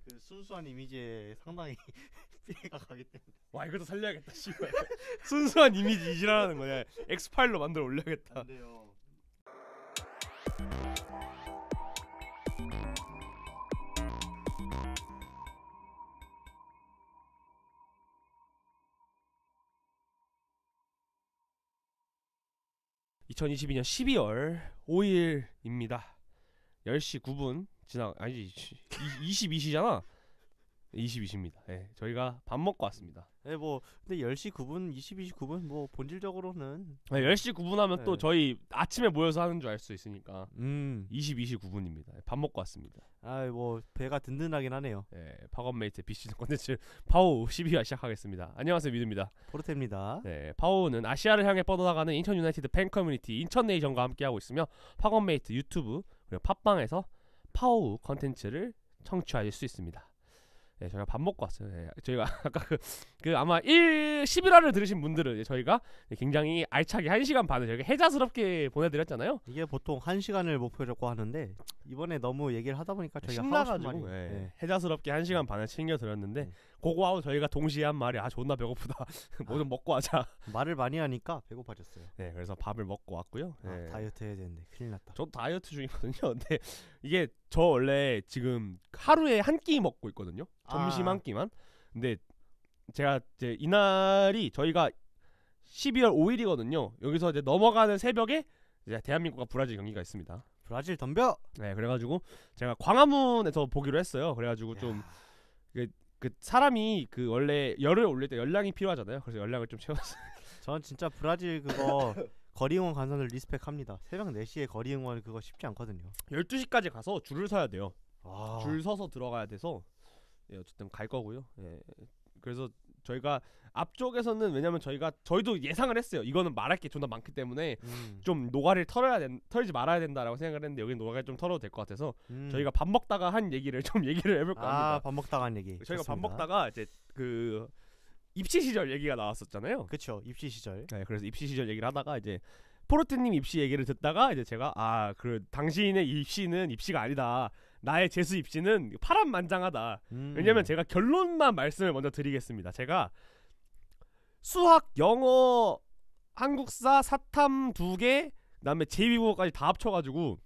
그 순수한 이미지에 상당히 피해가 가기 때문에. 와 이것도 살려야겠다. 씨발. 순수한 이미지 이지라는 거냐. 엑스파일로 만들어 올려야겠다. 안 돼요. 2022년 12월 5일입니다. 10시 9분 아니지 22시잖아. 22시입니다. 네, 저희가 밥 먹고 왔습니다. 네, 뭐 근데 10시 9분, 22시 9분 뭐 본질적으로는 10시 9분 하면 또 네. 저희 아침에 모여서 하는 줄 알 수 있으니까 22시 9분입니다. 밥 먹고 왔습니다. 뭐 배가 든든하긴 하네요. 네, 파건메이트 비시즌 콘텐츠 파워 12화 시작하겠습니다. 안녕하세요, 미드입니다. 포르테입니다. 네, 파워는 아시아를 향해 뻗어나가는 인천 유나이티드 팬 커뮤니티 인천 네이션과 함께하고 있으며 파건메이트 유튜브 그리고 팟빵에서 파워 콘텐츠를 청취하실 수 있습니다. 네, 저희가 밥 먹고 왔어요. 네, 저희가 아까 그 아마 11화를 들으신 분들은 저희가 굉장히 알차게 1시간 반을 저희가 해자스럽게 보내드렸잖아요. 이게 보통 1시간을 목표로 잡고 하는데 이번에 너무 얘기를 하다 보니까 저희가 신나가지고 해자스럽게 1시간 반을 챙겨드렸는데 그거하고 저희가 동시에 한 말이 존나 배고프다. 뭐 좀 먹고 하자. 말을 많이 하니까 배고파졌어요. 네, 그래서 밥을 먹고 왔고요. 네. 다이어트 해야 되는데 큰일 났다. 저도 다이어트 중이거든요. 근데 이게 저 원래 지금 하루에 한 끼 먹고 있거든요. 점심 한 끼만. 근데 제가 이제 이날이 저희가 12월 5일이거든요. 여기서 이제 넘어가는 새벽에 이제 대한민국과 브라질 경기가 있습니다. 브라질 덤벼. 네, 그래가지고 제가 광화문에서 보기로 했어요. 그래가지고 좀 그 사람이 그 원래 열을 올릴 때 열량이 필요하잖아요. 그래서 열량을 좀 채웠어요. 전 진짜 브라질 그거 거리 응원 간 사람들 리스펙합니다. 새벽 4시에 거리 응원 그거 쉽지 않거든요. 12시까지 가서 줄을 서야 돼요. 와. 줄 서서 들어가야 돼서 어쨌든 갈 거고요. 그래서 저희가 앞쪽에서는 왜냐면 저희도 예상을 했어요. 이거는 말할 게 존나 많기 때문에 좀 노가리를 털지 말아야 된다라고 생각을 했는데 여기는 노가리 좀 털어도 될 것 같아서 저희가 밥 먹다가 한 얘기를 좀 얘기를 해볼까 합니다. 밥 먹다가 한 얘기. 저희가 좋습니다. 밥 먹다가 이제 그 입시 시절 얘기가 나왔었잖아요. 그쵸, 입시 시절. 네, 그래서 입시 시절 얘기를 하다가 이제 포르테님 입시 얘기를 듣다가 이제 제가 당신의 입시는 입시가 아니다. 나의 재수 입시는 파란만장하다. 왜냐면 제가 결론만 말씀을 먼저 드리겠습니다. 제가 수학, 영어, 한국사, 사탐 2개 그다음에 제2국어까지 다 합쳐가지고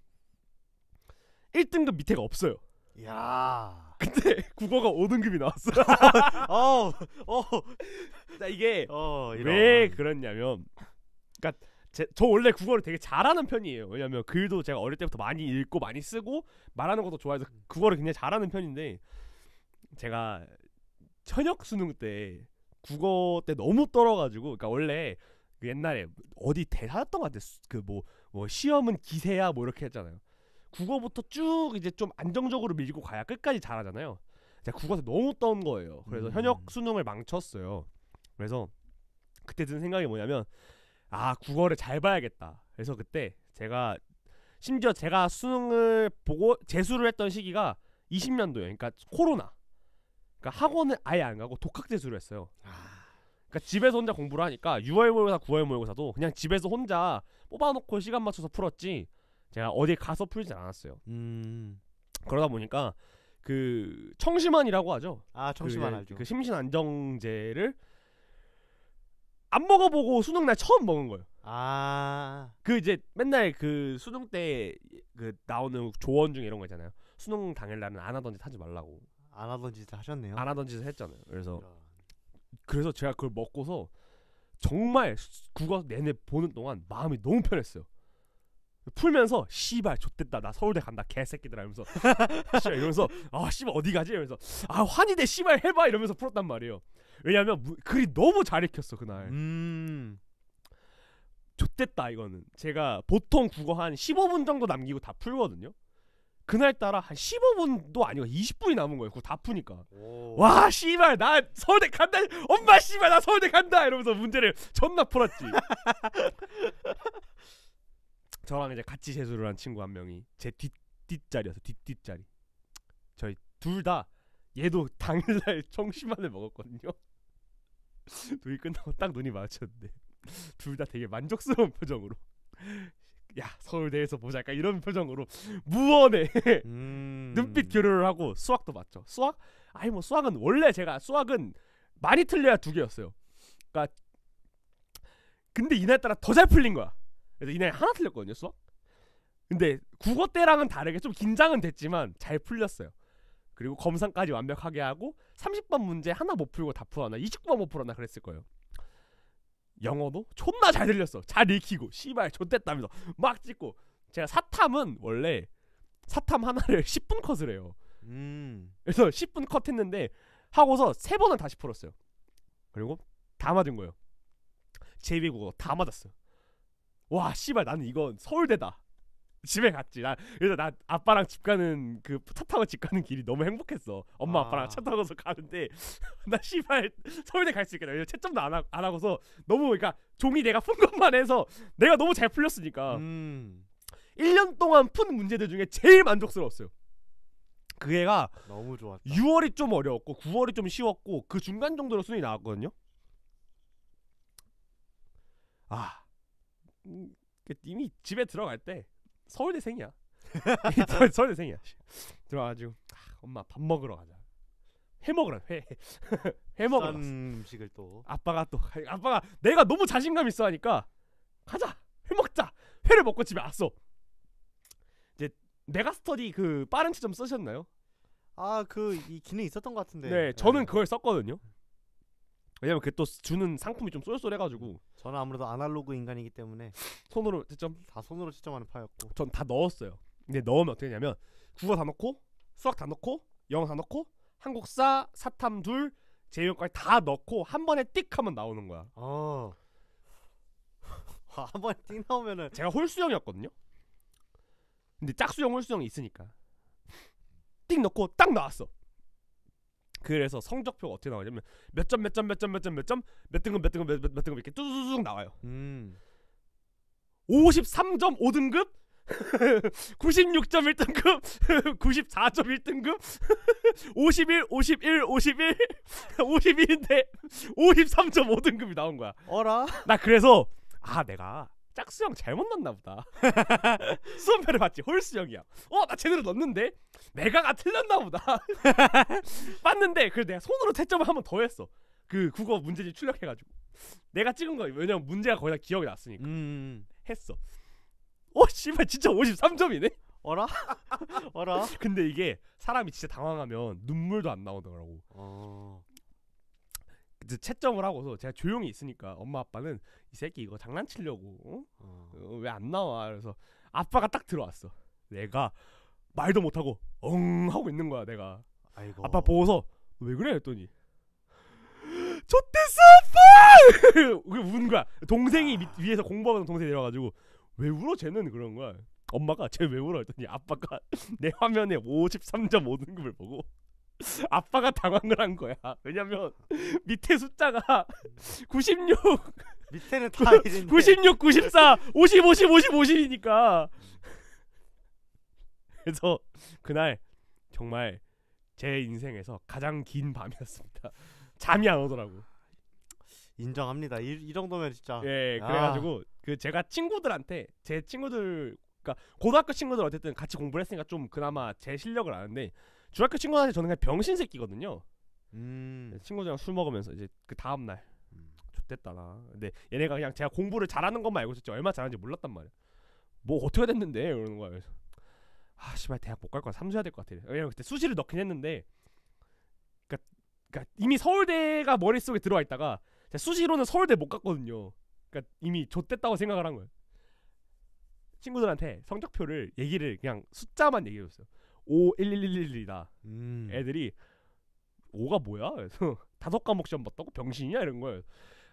1등급 밑에가 없어요. 야. 근데 국어가 5등급이 나왔어요. 자, 이게 왜 그랬냐면 그러니까 저 원래 국어를 되게 잘하는 편이에요. 왜냐면 글도 제가 어릴 때부터 많이 읽고 많이 쓰고 말하는 것도 좋아해서 국어를 굉장히 잘하는 편인데 제가 현역 수능 때 국어 때 너무 떨어가지고 그러니까 원래 그 옛날에 어디 대사였던 것 같아. 그 뭐 시험은 기세야 뭐 이렇게 했잖아요. 국어부터 쭉 이제 좀 안정적으로 밀고 가야 끝까지 잘하잖아요. 제가 국어에서 너무 떤 거예요. 그래서 현역 수능을 망쳤어요. 그래서 그때 든 생각이 뭐냐면 국어를 잘 봐야겠다. 그래서 그때 심지어 제가 수능을 보고 재수를 했던 시기가 20년도예요. 그러니까 코로나. 그러니까 학원을 아예 안 가고 독학 재수를 했어요. 그러니까 집에서 혼자 공부를 하니까 6월 모의고사, 9월 모의고사도 그냥 집에서 혼자 뽑아놓고 시간 맞춰서 풀었지 제가 어디 가서 풀진 않았어요. 그러다 보니까 그 청심환이라고 하죠. 청심환 알죠. 그 심신 안정제를 안 먹어보고 수능 날 처음 먹은 거예요. 그 이제 맨날 그 수능 때 그 나오는 조언 중에 이런 거 있잖아요. 수능 당일날은 안 하던 짓 하지 말라고. 안 하던 짓을 하셨네요. 안 하던 짓을 했잖아요. 그래서 제가 그걸 먹고서 정말 국어 내내 보는 동안 마음이 너무 편했어요. 풀면서 씨발 좆됐다 나 서울대 간다 개새끼들 하면서 씨발 이러면서 씨발 어디 가지 이러면서 환희대 씨발 해봐 이러면서 풀었단 말이에요. 왜냐면 글이 너무 잘 읽혔어 그날. 좆됐다 이거는. 제가 보통 국어 한 15분 정도 남기고 다 풀거든요. 그날따라 한 15분도 아니고 20분이 남은 거예요. 그거 다 푸니까. 와 씨발 나 서울대 간다. 엄마 씨발 나 서울대 간다 이러면서 문제를 존나 풀었지. 저랑 이제 같이 재수를 한 친구 한 명이 제 뒷자리였어. 뒷자리. 저희 둘 다 얘도 당일날 청심환을 먹었거든요. 둘이 끝나고 딱 눈이 마주쳤는데 둘 다 되게 만족스러운 표정으로 야 서울대에서 보자 약간 이런 표정으로 무언의 눈빛 교류를 하고 수학도 맞죠. 수학? 아니 뭐 수학은 원래 제가 수학은 많이 틀려야 2개였어요. 그러니까 근데 이날 따라 더 잘 풀린 거야. 그래서 이날 하나 틀렸거든요 수학. 근데 국어 때랑은 다르게 좀 긴장은 됐지만 잘 풀렸어요. 그리고 검사까지 완벽하게 하고 30번 문제 하나 못 풀고 다 풀었나 29번 못 풀었나 그랬을 거예요. 영어도 존나 잘 들렸어. 잘 읽히고 씨발 좆됐다면서 막 찍고. 제가 사탐은 원래 사탐 하나를 10분 컷을 해요. 그래서 10분 컷 했는데 하고서 3번을 다시 풀었어요. 그리고 다 맞은 거예요. 제2국어 다 맞았어요. 와 씨발 나는 이건 서울대다. 집에 갔지. 그래서 나 아빠랑 집 가는 그 차 타고 집 가는 길이 너무 행복했어. 엄마 아빠랑 차 타고서 가는데 나 씨발 서울대 갈 수 있겠다. 왜냐면 채점도 안 하고서 너무 그러니까 종이 내가 푼 것만 해서 내가 너무 잘 풀렸으니까 1년 동안 푼 문제들 중에 제일 만족스러웠어요. 그 애가 너무 좋았다. 6월이 좀 어려웠고 9월이 좀 쉬웠고 그 중간 정도로 수능이 나왔거든요. 이미 집에 들어갈 때 서울대생이야. 서울대생이야. 들어가가지고 엄마 밥 먹으러 가자. 회 먹으러 회 먹으러 갔어. 음식을 또 아빠가 내가 너무 자신감 있어 하니까 가자 회 먹자. 회를 먹고 집에 왔어. 이제 메가스터디 그 빠른 채점 쓰셨나요? 그 이 기능 있었던 것 같은데. 네, 저는 그걸 썼거든요. 왜냐면 그게 또 주는 상품이 좀 쏠쏠해가지고. 저는 아무래도 아날로그 인간이기 때문에 손으로 채점 다 손으로 채점하는 파였고. 전 다 넣었어요. 근데 넣으면 어떻게 되냐면 국어 다 넣고 수학 다 넣고 영어 다 넣고 한국사 사탐 둘 제이어까지 다 넣고 한 번에 띡 하면 나오는 거야. 한 번에 띵 나오면은. 제가 홀수형이었거든요. 근데 짝수형 홀수형이 있으니까 띡 넣고 딱 나왔어. 그래서 성적표가 어떻게 나오냐면 몇 점 몇 등급 이렇게 뚜두둑 나와요. 53점 5등급 96점 1등급 94점 1등급 51 51인데 53점 5등급이 나온 거야. 어라? 나 그래서 내가 짝수형 잘못 넣나 보다. 수험표를 봤지. 홀수형이야. 나 제대로 넣었는데 메가가 틀렸나 보다. 봤는데 그래서 내가 손으로 채점을 한 번 더 했어. 그 국어 문제집 출력해가지고 내가 찍은 거 왜냐면 문제가 거의 다 기억이 났으니까 했어. 씨발 진짜 53점이네. 어라? 근데 이게 사람이 진짜 당황하면 눈물도 안 나오더라고. 채점을 하고서 제가 조용히 있으니까 엄마 아빠는 이 새끼 이거 장난치려고 왜 안 나와. 그래서 아빠가 딱 들어왔어. 내가 말도 못하고 하고 있는 거야. 내가 아이고. 아빠 보고서 왜 그래 했더니 좆됐어 아빠. 운 거야. 동생이 위에서 공부하는 동생이 내려가지고 왜 울어 쟤는 그런 거야. 엄마가 쟤 왜 울어 했더니 아빠가 내 화면에 53점 5등급을 보고 아빠가 당황을 한 거야. 왜냐면 밑에 숫자가 96 밑에는 다 이랬는데 96, 94, 50, 50, 50, 50이니까. 그래서 그날 정말 제 인생에서 가장 긴 밤이었습니다. 잠이 안 오더라고. 인정합니다. 이 정도면 진짜. 예, 그래가지고 그 제가 친구들한테 제 친구들 그러니까 고등학교 친구들 어쨌든 같이 공부를 했으니까 좀 그나마 제 실력을 아는데 중학교 친구들한테 저는 그냥 병신 새끼거든요. 친구들이랑 술 먹으면서 이제 그 다음 날 좆됐다 나. 근데 얘네가 그냥 제가 공부를 잘하는 것만 알고 있었지 얼마 잘하는지 몰랐단 말이야. 뭐 어떻게 됐는데 그러는 거야. 그래서 씨발 대학 못 갈 거야. 삼수해야 될 것 같아. 왜냐면 그때 수시를 넣긴 했는데 그러니까 이미 서울대가 머릿속에 들어와 있다가 수시로는 서울대 못 갔거든요. 그러니까 이미 좆됐다고 생각을 한 거예요. 친구들한테 성적표를 얘기를 그냥 숫자만 얘기해줬어요. 51111이다. 애들이 5가 뭐야? 그래서 5과목 시험 봤다고? 병신이냐? 이런 거예요.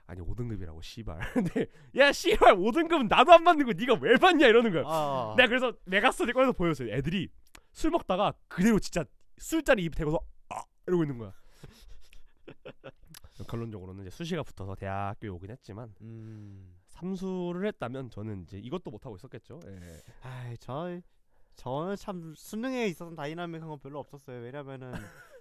아니 5등급이라고 씨발. 근데 야 씨발 5등급은 나도 안 받는 거 네가 왜 받냐 이러는 거야. 내가 그래서 메가스터디 꺼내서 보여줬어요. 애들이 술 먹다가 그대로 진짜 술자리 입 대고서 이러고 있는 거야. 결론적으로는 이제 수시가 붙어서 대학교에 오긴 했지만 삼수를 했다면 저는 이제 이것도 못 하고 있었겠죠. 예. 저는 참 수능에 있어서 다이나믹한 건 별로 없었어요. 왜냐면은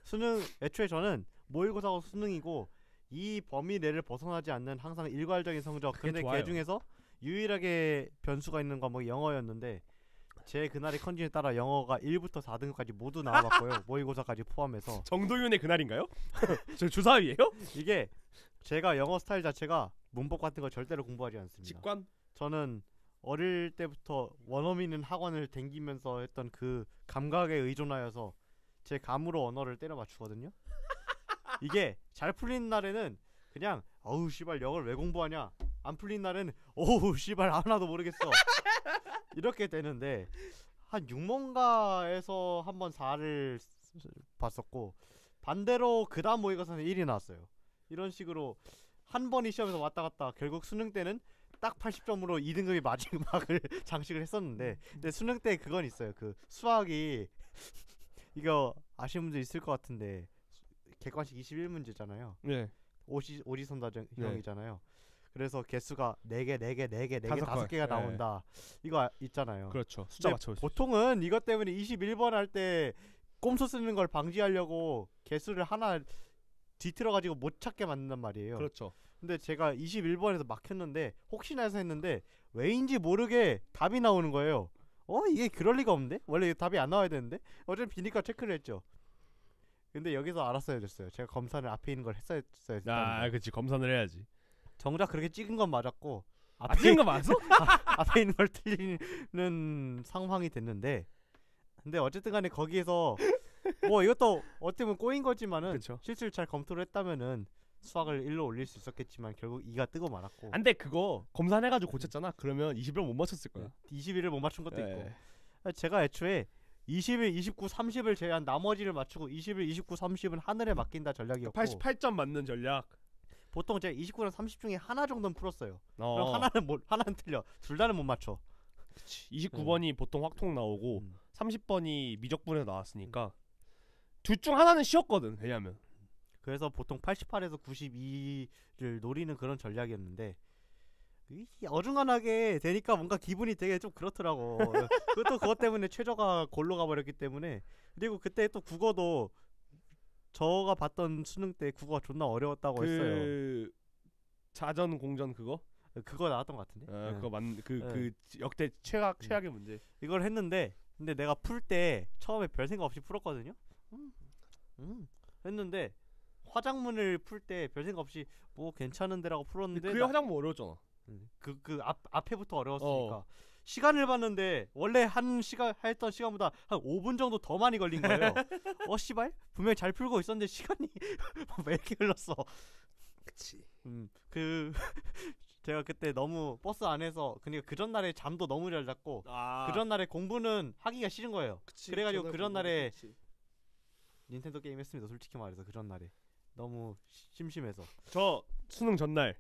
수능 애초에 저는 모의고사하고 수능이고 이 범위 내를 벗어나지 않는 항상 일괄적인 성적. 근데 좋아요. 그 중에서 유일하게 변수가 있는 과목이 영어였는데 제 그날의 컨디션에 따라 영어가 1부터 4등급까지 모두 나와봤고요. 모의고사까지 포함해서. 정도윤의 그날인가요? 저 주사위예요? 이게 제가 영어 스타일 자체가 문법 같은 거 절대로 공부하지 않습니다. 직관? 저는 어릴 때부터 원어민은 학원을 댕기면서 했던 그 감각에 의존하여서 제 감으로 언어를 때려 맞추거든요. 이게 잘 풀리는 날에는 그냥 어우 씨발 영어를 왜 공부하냐, 안 풀린 날에는 어우 씨발 하나도 모르겠어 이렇게 되는데 한 6mon가에서 한번 4를 봤었고 반대로 그 다음 모의고사는 1이 나왔어요. 이런 식으로 한 번이 시험에서 왔다 갔다 결국 수능 때는 딱 80점으로 2등급이 마지막을 장식을 했었는데 근데 수능 때 그건 있어요. 그 수학이 이거 아시는 분들 있을 것 같은데 객관식 21문제잖아요. 네. 오지선다형이잖아요. 그래서 개수가 4개, 4개, 4개, 4개, 다섯 5개가 네. 나온다. 이거 있잖아요. 그렇죠. 숫자 근데 맞춰. 보통은 이것 때문에 21번 할 때 꼼수 쓰는 걸 방지하려고 개수를 하나 뒤틀어 가지고 못 찾게 만든단 말이에요. 그렇죠. 근데 제가 21번에서 막혔는데 혹시나 해서 했는데 왜인지 모르게 답이 나오는 거예요. 이게 그럴 리가 없는데? 원래 답이 안 나와야 되는데? 어차피 비니까 체크를 했죠. 근데 여기서 알았어야 됐어요. 제가 검사를 앞에 있는 걸 했어야 됐다는 거. 그렇지. 검사를 해야지. 정작 그렇게 찍은 건 맞았고 앞에 거 맞어? 앞에 있는 걸 틀리는 상황이 됐는데 근데 어쨌든 간에 거기에서 뭐 이것도 어떻게 보면 꼬인 거지만은 그쵸. 실수를 잘 검토를 했다면은 수학을 1로 올릴 수 있었겠지만 결국 2가 뜨고 말았고. 안돼 그거 검사해가지고 고쳤잖아. 그러면 21번 못 맞췄을 거야. 21을 못 맞춘 것도 네. 있고. 제가 애초에 21, 29, 30을 제외한 나머지를 맞추고 21, 29, 30은 하늘에 맡긴다 전략이었고 88점 맞는 전략. 보통 제가 29랑 30 중에 하나 정도는 풀었어요. 어. 그럼 하나는 틀려. 둘 다는 못 맞춰. 그치. 29번이 보통 확통 나오고 30번이 미적분에서 나왔으니까 둘 중 하나는 쉬웠거든. 왜냐면 그래서 보통 88에서 92를 노리는 그런 전략이었는데 어중간하게 되니까 뭔가 기분이 되게 좀 그렇더라고. 그것도 그것 때문에 최저가 골로 가버렸기 때문에. 그리고 그때 또 국어도 저가 봤던 수능 때 국어가 존나 어려웠다고 했어요. 자전 공전 그거 나왔던 것 같은데. 그거 그 역대 최악의 문제. 이걸 했는데 근데 내가 풀 때 처음에 별 생각 없이 풀었거든요. 했는데 화작문을 풀 때 별 생각 없이 뭐 괜찮은데라고 풀었는데 그게 화장품 어려웠잖아. 앞에부터 어려웠으니까 시간을 봤는데 원래 했던 시간보다 한 5분 정도 더 많이 걸린 거예요. 씨발 분명히 잘 풀고 있었는데 시간이 왜 이렇게 흘렀어. 그치. 제가 그때 너무 버스 안에서 그러니까 그 전날에 잠도 너무 잘 잤고 그 전날에 공부는 하기가 싫은 거예요. 그치, 그래가지고 그 전날에 그치. 닌텐도 게임 했습니다. 솔직히 말해서 그 전날에 너무 심심해서. 저 수능 전날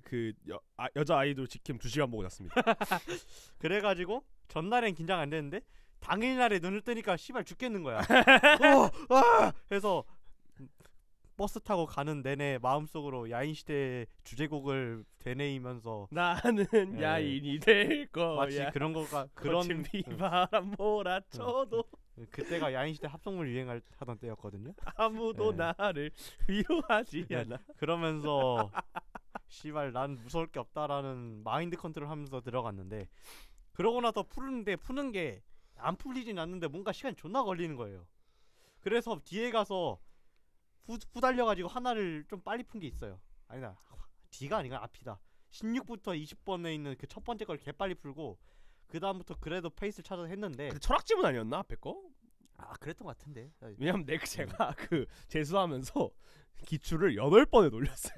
그 여자 아이돌 직캠 2시간 보고 잤습니다. 그래가지고 전날엔 긴장 안 되는데 당일날에 눈을 뜨니까 씨발 죽겠는 거야. 해서 버스 타고 가는 내내 마음속으로 야인시대 주제곡을 되뇌이면서 나는 야인이 될 거야. 마치 그런 거가 그런 비바람 몰아쳐도 그때가 야인시대 합성물 유행하던 때였거든요. 아무도 나를 위로하지 않아. 그러면서 씨발 난 무서울 게 없다라는 마인드 컨트롤 하면서 들어갔는데 그러고 나서 푸는 게 안 풀리진 않는데 뭔가 시간이 존나 걸리는 거예요. 그래서 뒤에 가서 후달려가지고 하나를 좀 빨리 푼 게 있어요. 아니다 D가 아니라 앞이다. 16부터 20번에 있는 그 첫 번째 걸 개빨리 풀고 그 다음부터 그래도 페이스를 찾아서 했는데 철학 지문 아니었나 앞에 거? 그랬던 것 같은데. 왜냐면 제가 그 재수하면서 기출을 8번에 돌렸어요.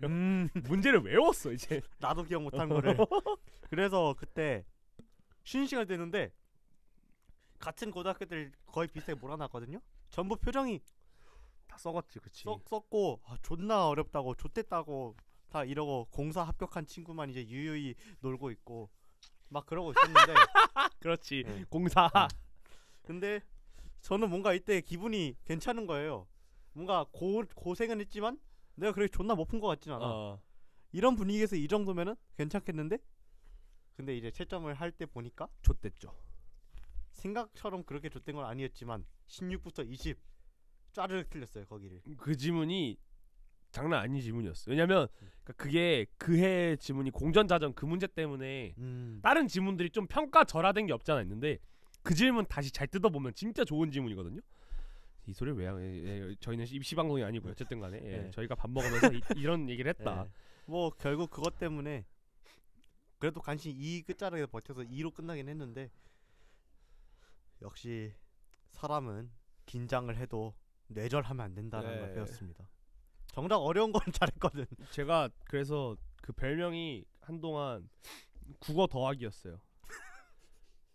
문제를 외웠어 이제. 나도 기억 못한 거를. 그래서 그때 쉬는 시간 되는데 같은 고등학교들 거의 비슷하게 몰아놨거든요. 전부 표정이 다 썩었지. 그치. 썼고 존나 어렵다고 좆됐다고 다 이러고 공사 합격한 친구만 이제 유유히 놀고 있고 막 그러고 있었는데 그렇지. 네. 공사. 근데 저는 뭔가 이때 기분이 괜찮은 거예요. 뭔가 고생은 했지만 내가 그렇게 존나 못 푼 것 같진 않아. 이런 분위기에서 이 정도면은 괜찮겠는데? 근데 이제 채점을 할 때 보니까 좆됐죠. 생각처럼 그렇게 좆된 건 아니었지만 16부터 20 짜르륵 틀렸어요 거기를. 그 지문이 장난 아닌 지문이었어요. 왜냐면 그러니까 그게 그해 지문이 공전자전 그 문제 때문에 다른 지문들이 좀 평가절하된 게 없지 않아 있는데 그 질문 다시 잘 뜯어보면 진짜 좋은 지문이거든요. 이 소리 왜 저희는 입시 방송이 아니고 어쨌든 간에 네. 저희가 밥 먹으면서 이런 얘기를 했다. 뭐 결국 그것 때문에 그래도 간신히 2 끝자락에 버텨서 2로 끝나긴 했는데 역시 사람은 긴장을 해도 뇌절하면 안 된다는 걸 배웠습니다. 정작 어려운 건 잘했거든. 제가 그래서 그 별명이 한동안 국어 더하기였어요.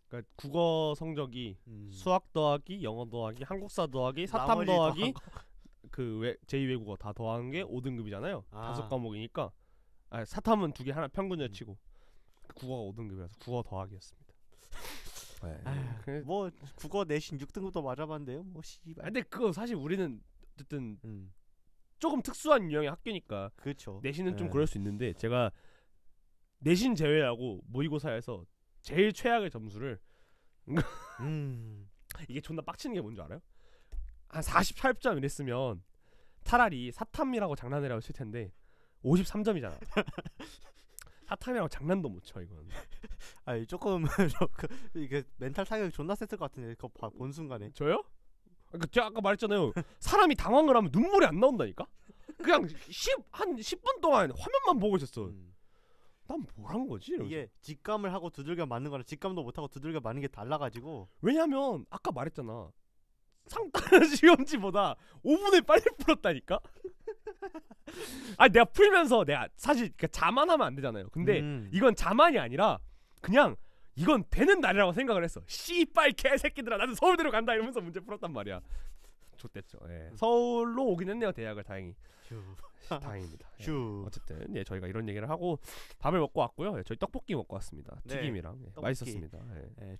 그러니까 국어 성적이 수학 더하기, 영어 더하기, 한국사 더하기, 사탐 더하기 그 제2외국어 다 더한 게 5등급이잖아요. 5과목이니까 사탐은 2개 하나 평균을 치고 국어가 5등급이라서 국어 더하기였습니다. 뭐 국어 내신 6등급도 맞아봤는데요. 뭐 씨발. 근데 그거 사실 우리는 어쨌든 조금 특수한 유형의 학교니까 그렇죠. 내신은 좀 그럴 수 있는데 제가 내신 제외하고 모의고사에서 제일 최악의 점수를 이게 존나 빡치는 게 뭔지 알아요? 한 48점 이랬으면 차라리 사탐이라고 장난을 하고 칠 텐데 53점이잖아. 사탐이라고 장난도 못 쳐 이건. 아니 조금 이게 멘탈 타격이 존나 셌을 것 같은데 그거 본 순간에. 저요? 그러니까 제가 아까 말했잖아요. 사람이 당황을 하면 눈물이 안 나온다니까? 그냥 한 10분 동안 화면만 보고 있었어. 난 뭘 한 거지? 이러면서. 이게 직감을 하고 두들겨 맞는 거랑 직감도 못하고 두들겨 맞는 게 달라가지고. 왜냐면 아까 말했잖아. 상다른 시험지보다 5분을 빨리 풀었다니까? 아니 내가 풀면서 내가 사실 자만하면 안 되잖아요. 근데 이건 자만이 아니라 그냥 이건 되는 날이라고 생각을 했어. 씨발 개새끼들아 나는 서울대로 간다 이러면서 문제 풀었단 말이야. 좋댔죠. 예. 서울로 오긴 했네요 대학을 다행히. 다행입니다. 예. 어쨌든 저희가 이런 얘기를 하고 밥을 먹고 왔고요. 저희 떡볶이 먹고 왔습니다. 튀김이랑 떡볶이. 맛있었습니다.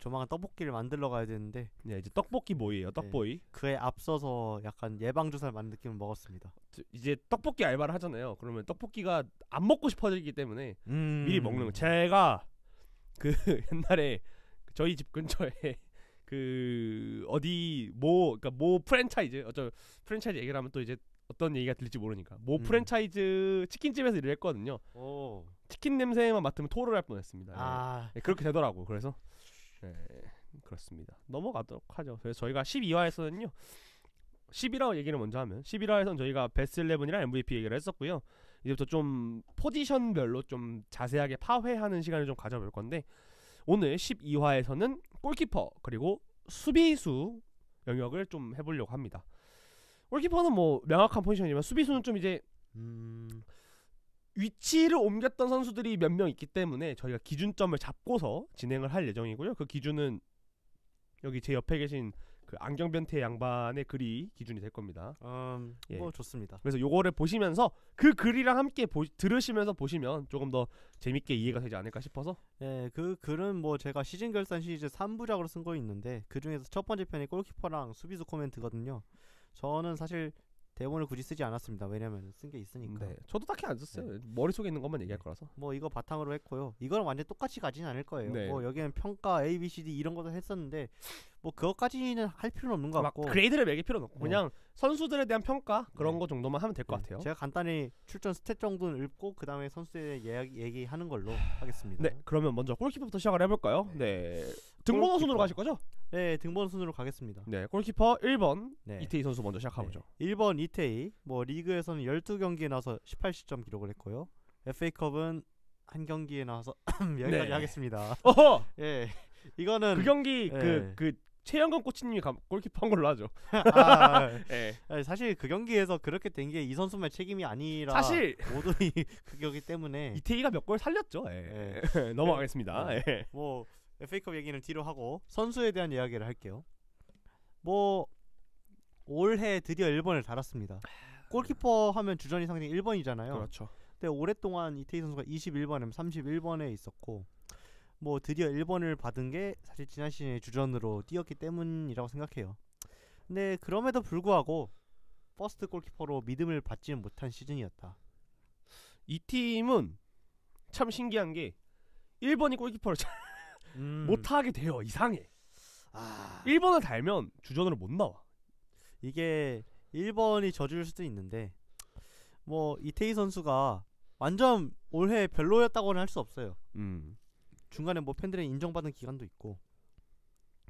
조만간 떡볶이를 만들러 가야 되는데 이제 떡볶이 모이에요. 떡보이. 그에 앞서서 약간 예방주사를 맞는 느낌을 먹었습니다. 이제 떡볶이 알바를 하잖아요. 그러면 떡볶이가 안 먹고 싶어지기 때문에 미리 먹는 거. 제가 그 옛날에 저희 집 근처에 그 어디 그러니까 뭐 프랜차이즈 프랜차이즈 얘기를 하면 또 이제 어떤 얘기가 들릴지 모르니까 뭐 프랜차이즈 치킨집에서 일을 했거든요. 치킨 냄새만 맡으면 토를 할 뻔했습니다. 그렇게 되더라고. 그래서 그렇습니다. 넘어가도록 하죠. 그래서 저희가 12화에서는요 11화 얘기를 먼저 하면 11화에서는 저희가 베스트 11이랑 MVP 얘기를 했었고요. 이제부터 좀 포지션별로 좀 자세하게 파회하는 시간을 좀 가져볼 건데 오늘 12화에서는 골키퍼 그리고 수비수 영역을 좀 해보려고 합니다. 골키퍼는 뭐 명확한 포지션이지만 수비수는 좀 이제 위치를 옮겼던 선수들이 몇 명 있기 때문에 저희가 기준점을 잡고서 진행을 할 예정이고요. 그 기준은 여기 제 옆에 계신 그 안경변태 양반의 글이 기준이 될 겁니다. 뭐 좋습니다. 그래서 요거를 보시면서 그 글이랑 함께 들으시면서 보시면 조금 더 재밌게 이해가 되지 않을까 싶어서. 그 글은 뭐 제가 시즌 결산 시리즈 3부작으로 쓴 거 있는데 그 중에서 첫 번째 편이 골키퍼랑 수비수 코멘트거든요. 저는 사실 대본을 굳이 쓰지 않았습니다. 왜냐면 쓴 게 있으니까. 저도 딱히 안 썼어요. 머릿속에 있는 것만 얘기할 거라서. 뭐 이거 바탕으로 했고요. 이거랑 완전 똑같이 가진 않을 거예요. 뭐 여기는 평가 A, B, C, D 이런 것도 했었는데 뭐 그것까지는 할 필요는 없는 것 같고 그레이드를 매길 필요는 없고 그냥 선수들에 대한 평가 그런 거 정도만 하면 될 것 같아요. 제가 간단히 출전 스탯 정도는 읊고 그 다음에 선수에 대해 얘기하는 걸로 하겠습니다. 네, 그러면 먼저 골키퍼부터 시작을 해볼까요? 등번호 순으로 가실 거죠? 네, 등번호 순으로 가겠습니다. 네, 골키퍼 1번 이태희 선수 먼저 시작해보죠. 1번 이태희, 뭐 리그에서는 12경기에 나와서 18실점 기록을 했고요. FA컵은 한 경기에 나와서 여기까지 하겠습니다. 이거는 그 경기 그 최영건 코치님이 골키퍼한 걸로 하죠. 사실 그 경기에서 그렇게 된 게 이 선수만 책임이 아니라 사실 모두이 그거기 때문에 이태희가 몇 골 살렸죠. 넘어가겠습니다. 뭐 FA컵 얘기는 뒤로 하고 선수에 대한 이야기를 할게요. 뭐 올해 드디어 1번을 달았습니다. 골키퍼 하면 주전이 상징 1번이잖아요. 그렇죠. 근데 오랫동안 이태희 선수가 21번에 31번에 있었고 뭐 드디어 1번을 받은 게 사실 지난 시즌에 주전으로 뛰었기 때문이라고 생각해요. 근데 그럼에도 불구하고 퍼스트 골키퍼로 믿음을 받지는 못한 시즌이었다. 이 팀은 참 신기한 게 1번이 골키퍼를 못하게 돼요. 이상해. 1번을 달면 주전으로 못 나와. 이게 1번이 저주일 수도 있는데 뭐 이태희 선수가 완전 올해 별로였다고는 할 수 없어요. 중간에 뭐 팬들의 인정받은 기간도 있고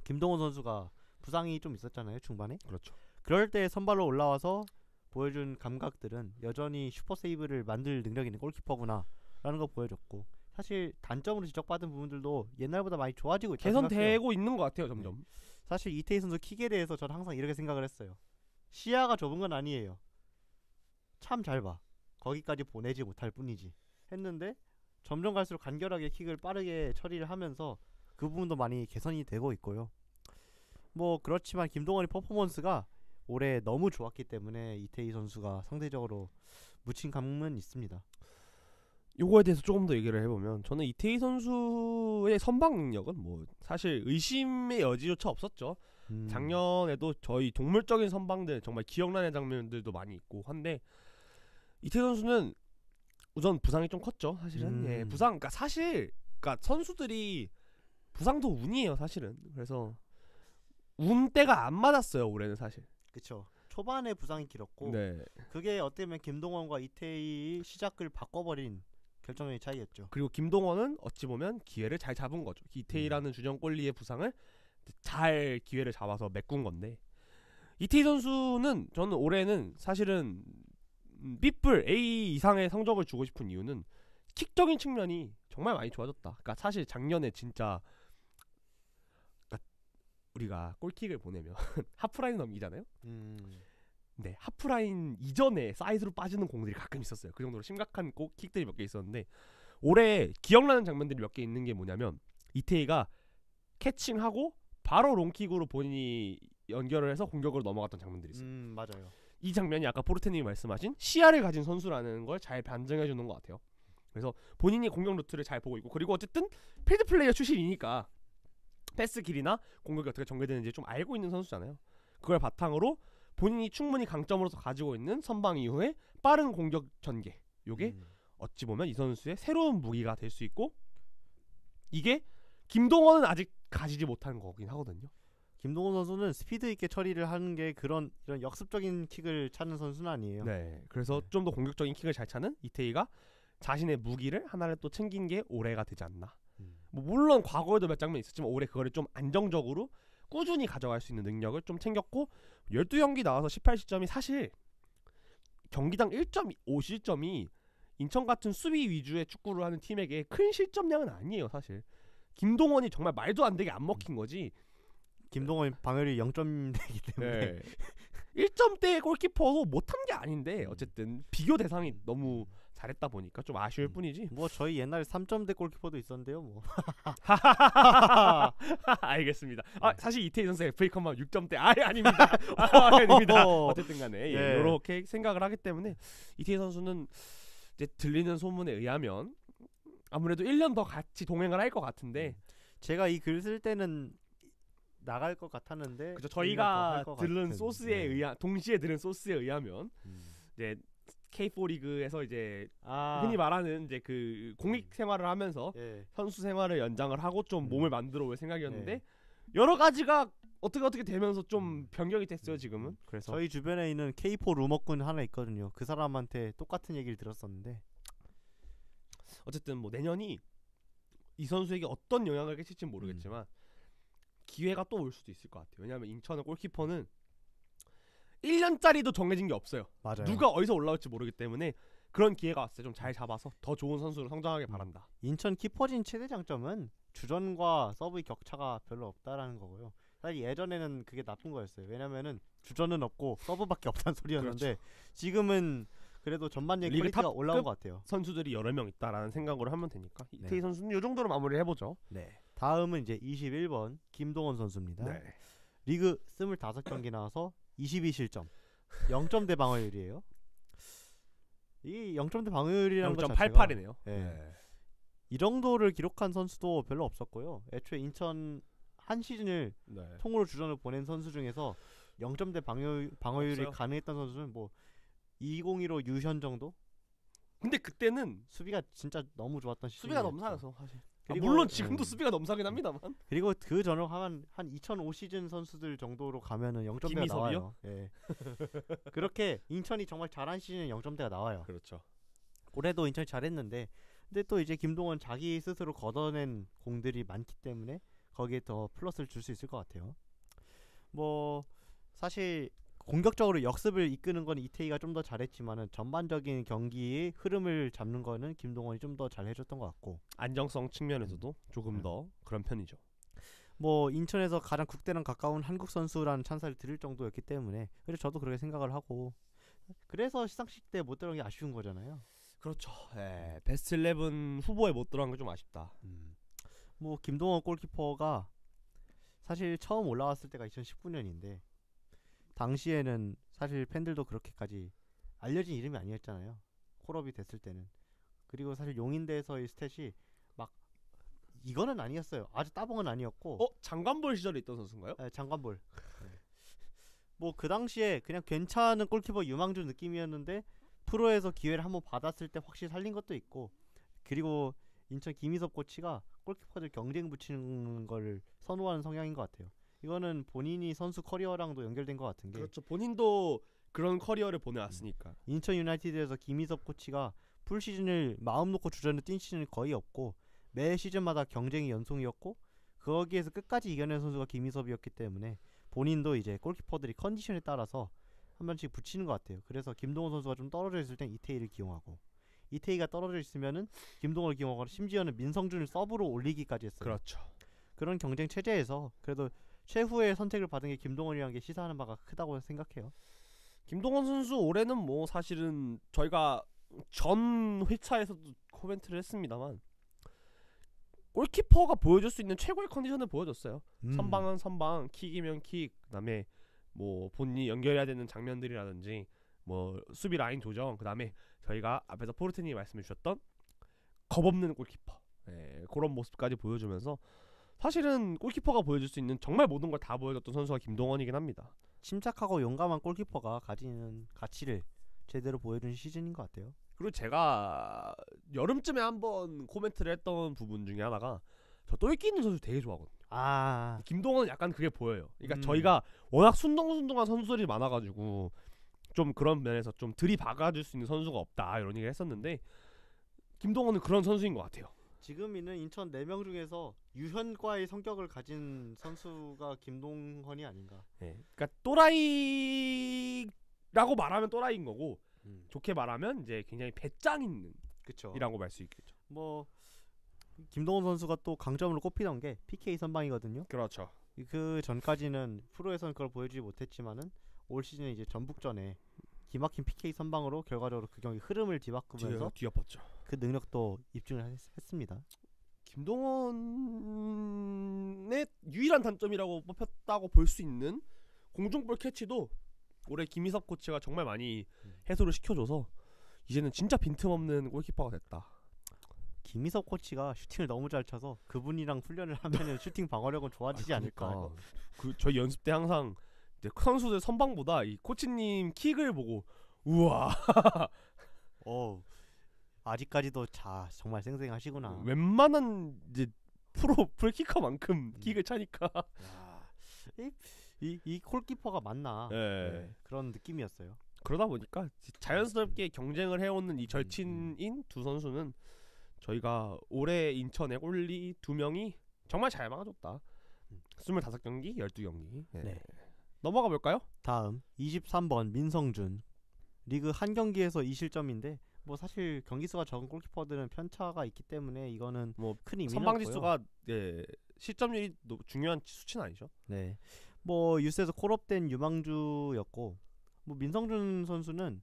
김동원 선수가 부상이 좀 있었잖아요 중반에. 그렇죠. 그럴 때 선발로 올라와서 보여준 감각들은 여전히 슈퍼 세이브를 만들 능력 있는 골키퍼구나 라는 거 보여줬고 사실 단점으로 지적받은 부분들도 옛날보다 많이 좋아지고 있다고 생각해요. 개선되고 있는 것 같아요 점점. 네. 사실 이태희 선수 킥에 대해서 저는 항상 이렇게 생각을 했어요. 시야가 좁은 건 아니에요. 참 잘 봐. 거기까지 보내지 못할 뿐이지 했는데 점점 갈수록 간결하게 킥을 빠르게 처리를 하면서 그 부분도 많이 개선이 되고 있고요. 뭐 그렇지만 김동원의 퍼포먼스가 올해 너무 좋았기 때문에 이태희 선수가 상대적으로 묻힌 감은 있습니다. 요거에 대해서 조금 더 얘기를 해보면 저는 이태희 선수의 선방 능력은 뭐 사실 의심의 여지조차 없었죠. 작년에도 저희 동물적인 선방들 정말 기억나는 장면들도 많이 있고 한데 이태희 선수는 우선 부상이 좀 컸죠 사실은. 예, 부상 그러니까 사실 그러니까 선수들이 부상도 운이에요 사실은. 그래서 운때가 안 맞았어요 올해는 사실. 그쵸. 초반에 부상이 길었고 네. 그게 어떻게 보면 김동원과 이태희의 시작을 바꿔버린 결정적인 차이였죠. 그리고 김동원은 어찌 보면 기회를 잘 잡은 거죠. 이태희라는 주전 골리의 부상을 잘 기회를 잡아서 메꾼 건데 이태희 선수는 저는 올해는 사실은 B뿔 A 이상의 성적을 주고 싶은 이유는 킥적인 측면이 정말 많이 좋아졌다. 그러니까 사실 작년에 진짜 그러니까 우리가 골킥을 보내면 하프라인 넘기잖아요. 네, 하프라인 이전에 사이드로 빠지는 공들이 가끔 있었어요. 그 정도로 심각한 킥들이 몇 개 있었는데 올해 기억나는 장면들이 몇 개 있는 게 뭐냐면 이태희가 캐칭하고 바로 롱킥으로 본인이 연결을 해서 공격으로 넘어갔던 장면들이 있어요. 맞아요. 이 장면이 아까 포르테님이 말씀하신 시야를 가진 선수라는 걸 잘 반증해 주는 것 같아요. 그래서 본인이 공격 루트를 잘 보고 있고 그리고 어쨌든 필드 플레이어 출신이니까 패스 길이나 공격이 어떻게 전개되는지 좀 알고 있는 선수잖아요. 그걸 바탕으로 본인이 충분히 강점으로서 가지고 있는 선방 이후에 빠른 공격 전개, 요게 어찌 보면 이 선수의 새로운 무기가 될 수 있고 이게 김동원은 아직 가지지 못한 거긴 하거든요. 김동원 선수는 스피드 있게 처리를 하는 게 이런 역습적인 킥을 찾는 선수는 아니에요. 네, 그래서 좀 더 공격적인 킥을 잘 차는 이태희가 자신의 무기를 하나를 또 챙긴 게 올해가 되지 않나. 뭐 물론 과거에도 몇 장면 있었지만 올해 그거를 좀 안정적으로 꾸준히 가져갈 수 있는 능력을 좀 챙겼고 12경기 나와서 18실점이 사실 경기당 1.5실점이 인천 같은 수비 위주의 축구를 하는 팀에게 큰 실점량은 아니에요 사실. 김동원이 정말 말도 안 되게 안 먹힌 거지. 김동원 방어율이 0점대이기 때문에 네. 1점대 골키퍼도 못한 게 아닌데 어쨌든 비교 대상이 너무 잘했다 보니까 좀 아쉬울 뿐이지. 뭐 저희 옛날에 3점대 골키퍼도 있었는데요 뭐. 알겠습니다. 아 사실 이태희 선수 FA컵만 6점대 아닙니다. 아닙니다. 어쨌든 간에 예, 이렇게 생각을 하기 때문에 이태희 선수는 이제 들리는 소문에 의하면 아무래도 1년 더 같이 동행을 할 것 같은데 제가 이 글 쓸 때는 나갈 것 같았는데 그죠. 저희가 들은 소스에 의한 동시에 들은 소스에 의하면 이제 K4 리그에서 이제 흔히 말하는 이제 그 공익 생활을 하면서 선수 생활을 연장을 하고 좀 몸을 만들어 올 생각이었는데 여러 가지가 어떻게 되면서 좀 변경이 됐어요 지금은. 그래서 저희 주변에 있는 K4 루머꾼 하나 있거든요. 그 사람한테 똑같은 얘기를 들었었는데 어쨌든 뭐 내년이 이 선수에게 어떤 영향을 끼칠지 모르겠지만 기회가 또 올 수도 있을 것 같아요. 왜냐하면 인천의 골키퍼는 1년짜리도 정해진 게 없어요. 맞아요. 누가 어디서 올라올지 모르기 때문에 그런 기회가 왔을 때 좀 잘 잡아서 더 좋은 선수로 성장하길 바란다. 인천 키퍼진 최대 장점은 주전과 서브의 격차가 별로 없다라는 거고요. 사실 예전에는 그게 나쁜 거였어요. 왜냐면은 주전은 없고 서브밖에 없다는 소리였는데 그렇죠. 지금은 그래도 전반적인 퀄리티가 올라온 것 같아요. 선수들이 여러 명 있다라는 생각으로 하면 되니까 이태희 선수는 이 정도로 마무리를 해보죠. 네. 다음은 이제 21번 김동원 선수입니다. 네. 리그 25경기 나와서 22실점 0점대 방어율이에요. 이 0점대 방어율이라는 것 자체가 0.88이네요. 이 정도를 기록한 선수도 별로 없었고요. 애초에 인천 한 시즌을 통으로 주전을 보낸 선수 중에서 0점대 방어율이 없어요. 가능했던 선수는 뭐 2015 유현 정도? 근데 그때는 수비가 진짜 너무 좋았던 시즌. 수비가 너무 잘해서 사실. 그리고, 물론 지금도 수비가 넘사긴 합니다만. 그리고 그 전후 한 2005 시즌 선수들 정도로 가면은 0점대가 나와요. 예. 그렇게 인천이 정말 잘한 시즌에 0점대가 나와요. 그렇죠. 올해도 인천이 잘했는데 근데 또 이제 김동원 자기 스스로 걷어낸 공들이 많기 때문에 거기에 더 플러스를 줄 수 있을 것 같아요. 뭐 사실 공격적으로 역습을 이끄는 건 이태희가 좀 더 잘했지만은 전반적인 경기의 흐름을 잡는 거는 김동원이 좀 더 잘 해줬던 것 같고 안정성 측면에서도 조금 더 그런 편이죠. 뭐 인천에서 가장 국대랑 가까운 한국 선수라는 찬사를 들을 정도였기 때문에 그래서 저도 그렇게 생각을 하고 그래서 시상식 때 못 들어간 게 아쉬운 거잖아요. 그렇죠. 예, 베스트 11 후보에 못 들어간 게 좀 아쉽다. 뭐 김동원 골키퍼가 사실 처음 올라왔을 때가 2019년인데 당시에는 사실 팬들도 그렇게까지 알려진 이름이 아니었잖아요. 콜업이 됐을 때는. 그리고 사실 용인대에서의 스탯이 막 이거는 아니었어요. 아주 따봉은 아니었고. 장관볼 시절에 있던 선수인가요? 네, 장관볼. 네. 뭐 그 당시에 그냥 괜찮은 골키퍼 유망주 느낌이었는데 프로에서 기회를 한번 받았을 때 확실히 살린 것도 있고 그리고 인천 김희섭 코치가 골키퍼들 경쟁 붙이는 걸 선호하는 성향인 것 같아요. 이거는 본인이 선수 커리어랑도 연결된 것 같은 게 그렇죠. 본인도 그런 커리어를 보내왔으니까. 인천 유나이티드에서 김희섭 코치가 풀 시즌을 마음 놓고 주전을 뛴 시즌이 거의 없고 매 시즌마다 경쟁이 연속이었고 거기에서 끝까지 이겨낸 선수가 김희섭이었기 때문에 본인도 이제 골키퍼들이 컨디션에 따라서 한 번씩 붙이는 것 같아요. 그래서 김동원 선수가 좀 떨어져 있을 땐 이태희를 기용하고 이태희가 떨어져 있으면은 김동원을 기용하고 심지어는 민성준을 서브로 올리기까지 했어요. 그렇죠. 그런 경쟁 체제에서 그래도 최후의 선택을 받은 게 김동원이라는 게 시사하는 바가 크다고 생각해요. 김동원 선수 올해는 뭐 사실은 저희가 전 회차에서도 코멘트를 했습니다만 골키퍼가 보여줄 수 있는 최고의 컨디션을 보여줬어요. 선방은 선방, 킥이면 킥, 그다음에 뭐 본인이 연결해야 되는 장면들이라든지 뭐 수비 라인 조정, 그다음에 저희가 앞에서 포르테님이 말씀해 주셨던 겁없는 골키퍼, 그런 모습까지 보여주면서 사실은 골키퍼가 보여줄 수 있는 정말 모든 걸 다 보여줬던 선수가 김동원이긴 합니다. 침착하고 용감한 골키퍼가 가지는 가치를 제대로 보여준 시즌인 것 같아요. 그리고 제가 여름쯤에 한번 코멘트를 했던 부분 중에 하나가 저 똘끼 있는 선수 되게 좋아하거든요. 김동원은 약간 그게 보여요. 그러니까 저희가 워낙 순둥순둥한 선수들이 많아가지고 좀 그런 면에서 좀 들이박아줄 수 있는 선수가 없다 이런 얘기를 했었는데 김동원은 그런 선수인 것 같아요. 지금 있는 인천 4명 중에서 유현과의 성격을 가진 선수가 김동헌이 아닌가. 그러니까 또라이라고 말하면 또라이인 거고 좋게 말하면 이제 굉장히 배짱 있는 이라고 말 수 있겠죠. 뭐 김동원 선수가 또 강점으로 꼽히던 게 PK 선방이거든요. 그렇죠. 그 전까지는 프로에서는 그걸 보여주지 못했지만은 올 시즌에 이제 전북전에 기막힌 PK 선방으로 결과적으로 그 경기 흐름을 뒤바꾸면서 뒤엎었죠. 그 능력도 입증을 했습니다. 김동원의 유일한 단점이라고 뽑혔다고 볼 수 있는 공중볼 캐치도 올해 김희섭 코치가 정말 많이 해소를 시켜줘서 이제는 진짜 빈틈없는 골키퍼가 됐다. 김희섭 코치가 슈팅을 너무 잘 쳐서 그분이랑 훈련을 하면은 슈팅 방어력은 좋아지지 않을까. 저희 연습 때 항상 선수들 선방보다 이 코치님 킥을 보고 우와. 아직까지도 정말 쌩쌩하시구나. 웬만한 이제 프로 풀키커만큼 킥을 차니까. 이 골키퍼가 맞나? 그런 느낌이었어요. 그러다 보니까 자연스럽게 경쟁을 해오는 이 절친인 두 선수는 저희가 올해 인천에 골리 2명이 정말 잘 막아줬다. 25경기, 12경기. 넘어가 볼까요? 다음 23번 민성준. 리그 한 경기에서 2실점인데 뭐 사실 경기수가 적은 골키퍼들은 편차가 있기 때문에 이거는 뭐 큰 의미는 선방지수가 실점률이 중요한 수치는 아니죠. 네. 뭐 유스에서 콜업된 유망주였고 뭐 민성준 선수는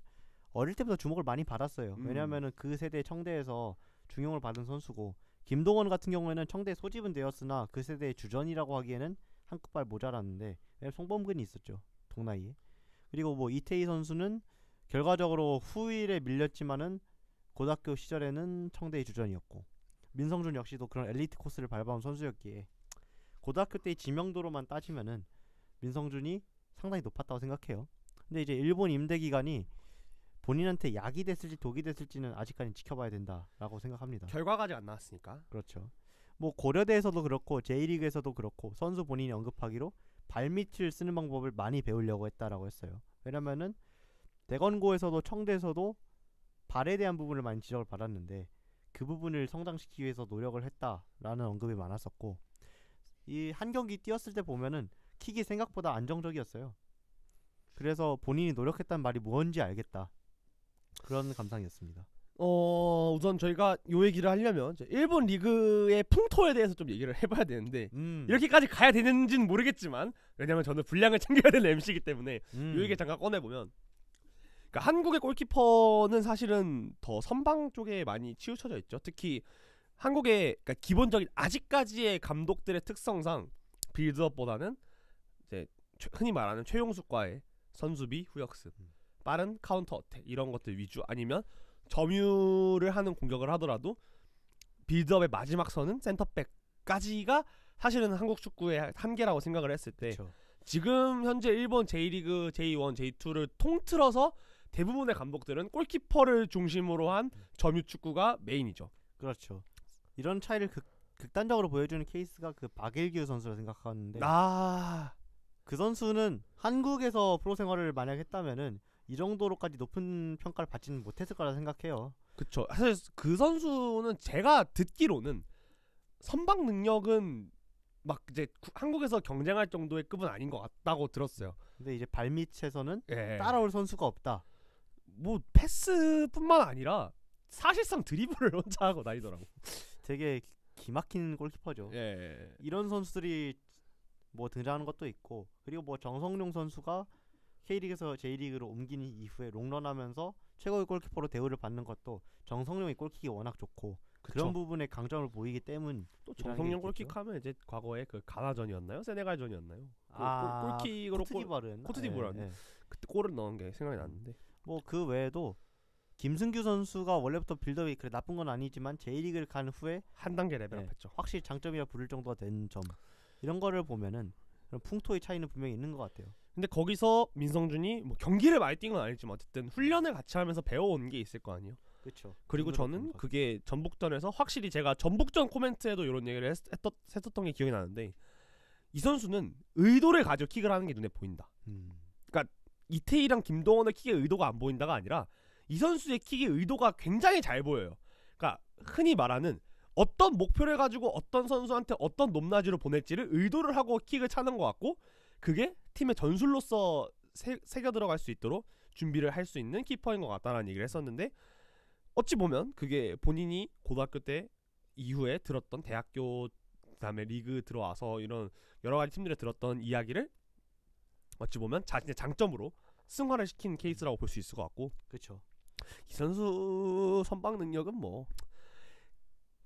어릴 때부터 주목을 많이 받았어요. 왜냐하면은 그 세대 청대에서 중용을 받은 선수고 김동원 같은 경우에는 청대 소집은 되었으나 그 세대의 주전이라고 하기에는 한 끗발 모자랐는데 송범근이 있었죠. 동나이에. 그리고 뭐 이태희 선수는 결과적으로 후일에 밀렸지만은 고등학교 시절에는 청대의 주전이었고 민성준 역시도 그런 엘리트 코스를 밟아온 선수였기에 고등학교 때의 지명도로만 따지면은 민성준이 상당히 높았다고 생각해요. 근데 이제 일본 임대 기간이 본인한테 약이 됐을지 독이 됐을지는 아직까지 지켜봐야 된다라고 생각합니다. 결과가 아직 안 나왔으니까. 그렇죠. 뭐 고려대에서도 그렇고 J리그에서도 그렇고 선수 본인이 언급하기로 발밑을 쓰는 방법을 많이 배우려고 했다라고 했어요. 왜냐면은 대건고에서도 청대에서도 발에 대한 부분을 많이 지적을 받았는데 그 부분을 성장시키기 위해서 노력을 했다라는 언급이 많았었고 이 한 경기 뛰었을 때 보면은 킥이 생각보다 안정적이었어요. 그래서 본인이 노력했다는 말이 뭔지 알겠다. 그런 감상이었습니다. 우선 저희가 요 얘기를 하려면 일본 리그의 풍토에 대해서 좀 얘기를 해봐야 되는데 이렇게까지 가야 되는지는 모르겠지만 왜냐면 저는 분량을 챙겨야 되는 MC이기 때문에 요 얘기 잠깐 꺼내보면 그러니까 한국의 골키퍼는 사실은 더 선방 쪽에 많이 치우쳐져 있죠. 특히 한국의 그러니까 기본적인 아직까지의 감독들의 특성상 빌드업보다는 이제 흔히 말하는 최용수과의 선수비 후역습, 빠른 카운터 어택 이런 것들 위주 아니면 점유를 하는 공격을 하더라도 빌드업의 마지막 선은 센터백까지가 사실은 한국 축구의 한계라고 생각을 했을 때 그쵸. 지금 현재 일본 J리그, J1, J2를 통틀어서 대부분의 감독들은 골키퍼를 중심으로 한 점유 축구가 메인이죠. 그렇죠. 이런 차이를 극단적으로 보여주는 케이스가 그 박일규 선수라 생각하는데 그 선수는 한국에서 프로 생활을 만약 했다면은 이 정도로까지 높은 평가를 받지는 못했을 거라 생각해요. 그쵸. 사실 그 선수는 제가 듣기로는 선방 능력은 막 이제 한국에서 경쟁할 정도의 급은 아닌 것 같다고 들었어요. 근데 이제 발밑에서는 예. 따라올 선수가 없다. 뭐 패스뿐만 아니라 사실상 드리블을 혼자 하고 다니더라고. 되게 기막힌 골키퍼죠. 예. 이런 선수들이 뭐 등장하는 것도 있고 그리고 뭐 정성룡 선수가 K리그에서 J리그로 옮긴 이후에 롱런하면서 최고의 골키퍼로 대우를 받는 것도 정성룡이 골킥이 워낙 좋고 그쵸. 그런 부분에 강점을 보이기 때문. 또 정성용 골킥하면 이제 과거에 그 가나전이었나요? 세네갈전이었나요? 골킥으로 코트디부르였나? 그때 골을 넣은 게 생각이 났는데. 뭐 그 외에도 김승규 선수가 원래부터 빌드업이 그래 나쁜 건 아니지만 J리그를 간 후에 한 단계 레벨업했죠. 확실히 장점이라 부를 정도가 된 점 이런 거를 보면은 그런 풍토의 차이는 분명히 있는 것 같아요. 근데 거기서 민성준이 뭐 경기를 많이 뛴 건 아니지만 어쨌든 훈련을 같이 하면서 배워온 게 있을 거 아니에요. 그렇죠. 그리고 저는 그게 전북전에서 확실히 제가 전북전 코멘트에도 이런 얘기를 했었던 게 기억이 나는데 이 선수는 의도를 가지고 킥을 하는 게 눈에 보인다. 그러니까 이태희랑 김동원의 킥의 의도가 안 보인다가 아니라 이 선수의 킥의 의도가 굉장히 잘 보여요. 그러니까 흔히 말하는 어떤 목표를 가지고 어떤 선수한테 어떤 높낮이로 보낼지를 의도를 하고 킥을 차는 것 같고 그게 팀의 전술로서 새겨 들어갈 수 있도록 준비를 할 수 있는 키퍼인 것 같다라는 얘기를 했었는데 어찌 보면 그게 본인이 고등학교 때 이후에 들었던 대학교 그다음에 리그 들어와서 이런 여러 가지 팀들에 들었던 이야기를 어찌 보면 자신의 장점으로 승화를 시킨 케이스라고 볼 수 있을 것 같고 그렇죠. 이 선수 선방 능력은 뭐